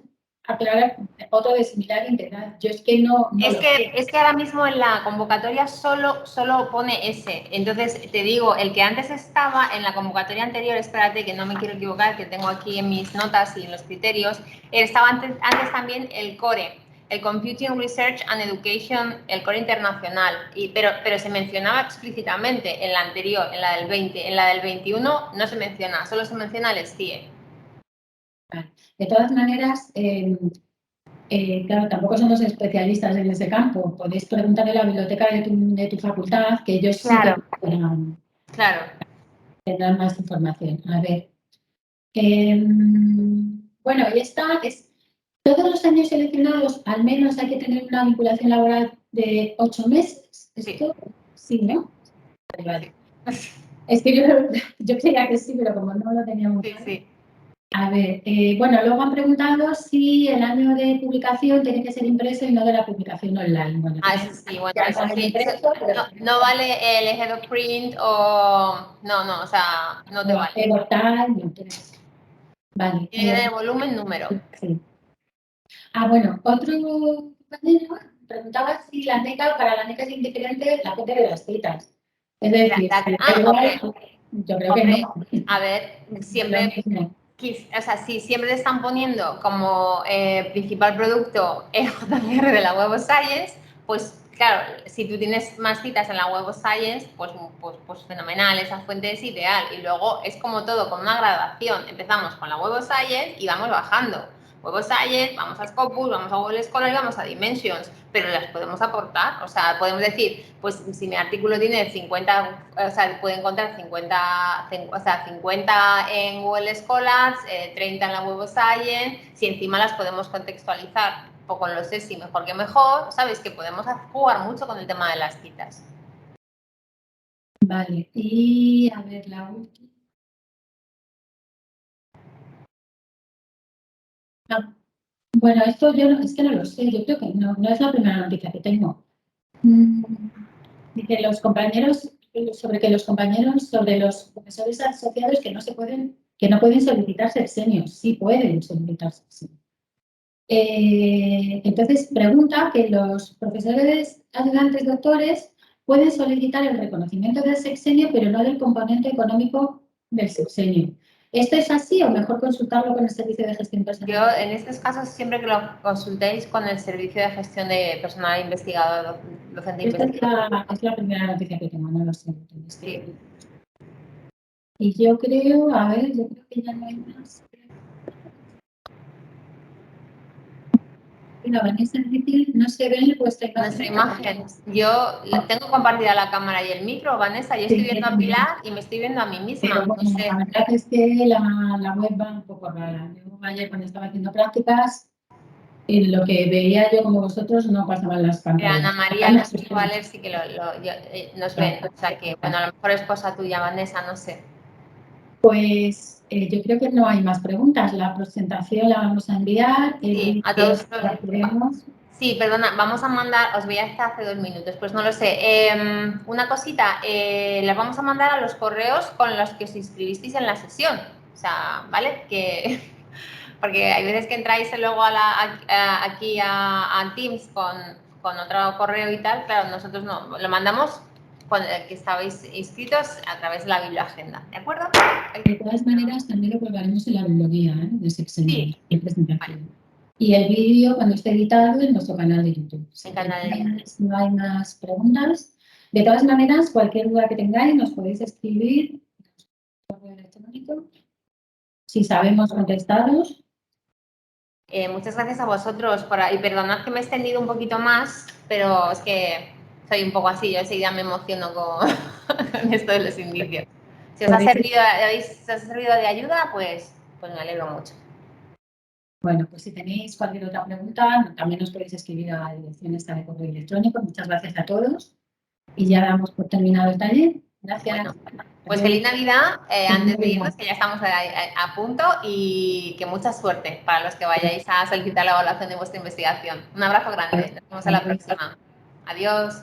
aclarar otro de similar entidad, yo es que no es que ahora mismo en la convocatoria solo pone ese. Entonces, te digo, el que antes estaba en la convocatoria anterior, espérate que no me quiero equivocar, que tengo aquí en mis notas y en los criterios, estaba antes también el CORE, el Computing Research and Education, el CORE internacional, pero se mencionaba explícitamente en la anterior, en la del 20, en la del 21 no se menciona, solo se menciona el SCIE. De todas maneras, claro, tampoco somos especialistas en ese campo. Podéis preguntar en la biblioteca de tu facultad, que ellos sí que tendrán más información. A ver. Bueno, y esta es. Todos los años seleccionados, al menos hay que tener una vinculación laboral de 8 meses. ¿Esto? Sí, ¿no? Vale. Es que yo creía que sí, pero como no lo teníamos. Sí. A ver, bueno, luego han preguntado si el año de publicación tiene que ser impreso y no de la publicación online. Bueno, eso sí. No vale el head of print o... No, o sea, no te vale. Vale. Tiene que tener volumen, número. Sí. Bueno, otro compañero preguntaba si para la NECA es indiferente la gente de las citas. Es decir, yo creo que no. A ver, siempre... O sea, si siempre te están poniendo como principal producto el JCR de la Web of Science, pues claro, si tú tienes más citas en la Web of Science, pues fenomenal, esa fuente es ideal. Y luego es como todo, con una gradación. Empezamos con la Web of Science y vamos bajando. Web of Science, vamos a Scopus, vamos a Google Scholar y vamos a Dimensions, pero las podemos aportar, o sea, podemos decir, pues si mi artículo tiene 50, o sea, puede encontrar 50 en Google Scholar, 30 en la Web of Science, si encima las podemos contextualizar o con los ESI mejor que mejor, sabes que podemos jugar mucho con el tema de las citas. Vale, y a ver, la última. Bueno, esto yo es que no lo sé, yo creo que no es la primera noticia que tengo. Dice los compañeros, sobre los profesores asociados que no pueden solicitar sexenios, sí pueden solicitar sexenios. Entonces pregunta que los profesores ayudantes doctores pueden solicitar el reconocimiento del sexenio, pero no del componente económico del sexenio. ¿Esto es así o mejor consultarlo con el Servicio de Gestión Personal? Yo, en estos casos, siempre que lo consultéis con el Servicio de Gestión de Personal Investigador, docente investigador. Es la primera noticia que tengo, no lo sé. Sí. Y yo creo que ya no hay más. Bueno, Vanessa, no se ve vuestra imagen. Yo tengo compartida la cámara y el micro, Vanessa. Yo estoy viendo a Pilar y me estoy viendo a mí misma. Pero bueno, la verdad es que la web va un poco rara. Yo ayer cuando estaba haciendo prácticas, lo que veía yo como vosotros no pasaban las pantallas. Ana María, nuestro Valer sí que nos ven. O sea que, bueno, a lo mejor es cosa tuya, Vanessa, no sé. Pues yo creo que no hay más preguntas. La presentación la vamos a enviar. Sí, a todos. La queremos. Sí, perdona, vamos a mandar, os voy a estar hace 2 minutos, pues no lo sé. Una cosita, les vamos a mandar a los correos con los que os inscribisteis en la sesión. O sea, ¿vale? Porque hay veces que entráis luego aquí a Teams con otro correo y tal, claro, nosotros no, lo mandamos con el que estabais inscritos a través de la biblioagenda, ¿de acuerdo? De todas maneras, también lo colgaremos en la bibliografía de secciones Sí. y presentación. Y el vídeo, cuando esté editado, en nuestro canal de YouTube. El canal de YouTube. No hay más preguntas. De todas maneras, cualquier duda que tengáis, nos podéis escribir en correo electrónico. Si sabemos contestaros. Muchas gracias a vosotros y perdonad que me he extendido un poquito más, pero es que soy un poco así, yo enseguida me emociono con esto de los indicios. Si os ha servido de ayuda, pues me alegro mucho. Bueno, pues si tenéis cualquier otra pregunta, también nos podéis escribir a la dirección esta de correo electrónico. Muchas gracias a todos. Y ya damos por terminado el taller. Gracias. Bueno, pues feliz Navidad, antes de irnos, que ya estamos a punto, y que mucha suerte para los que vayáis a solicitar la evaluación de vuestra investigación. Un abrazo grande. Nos vemos en la próxima. Adiós.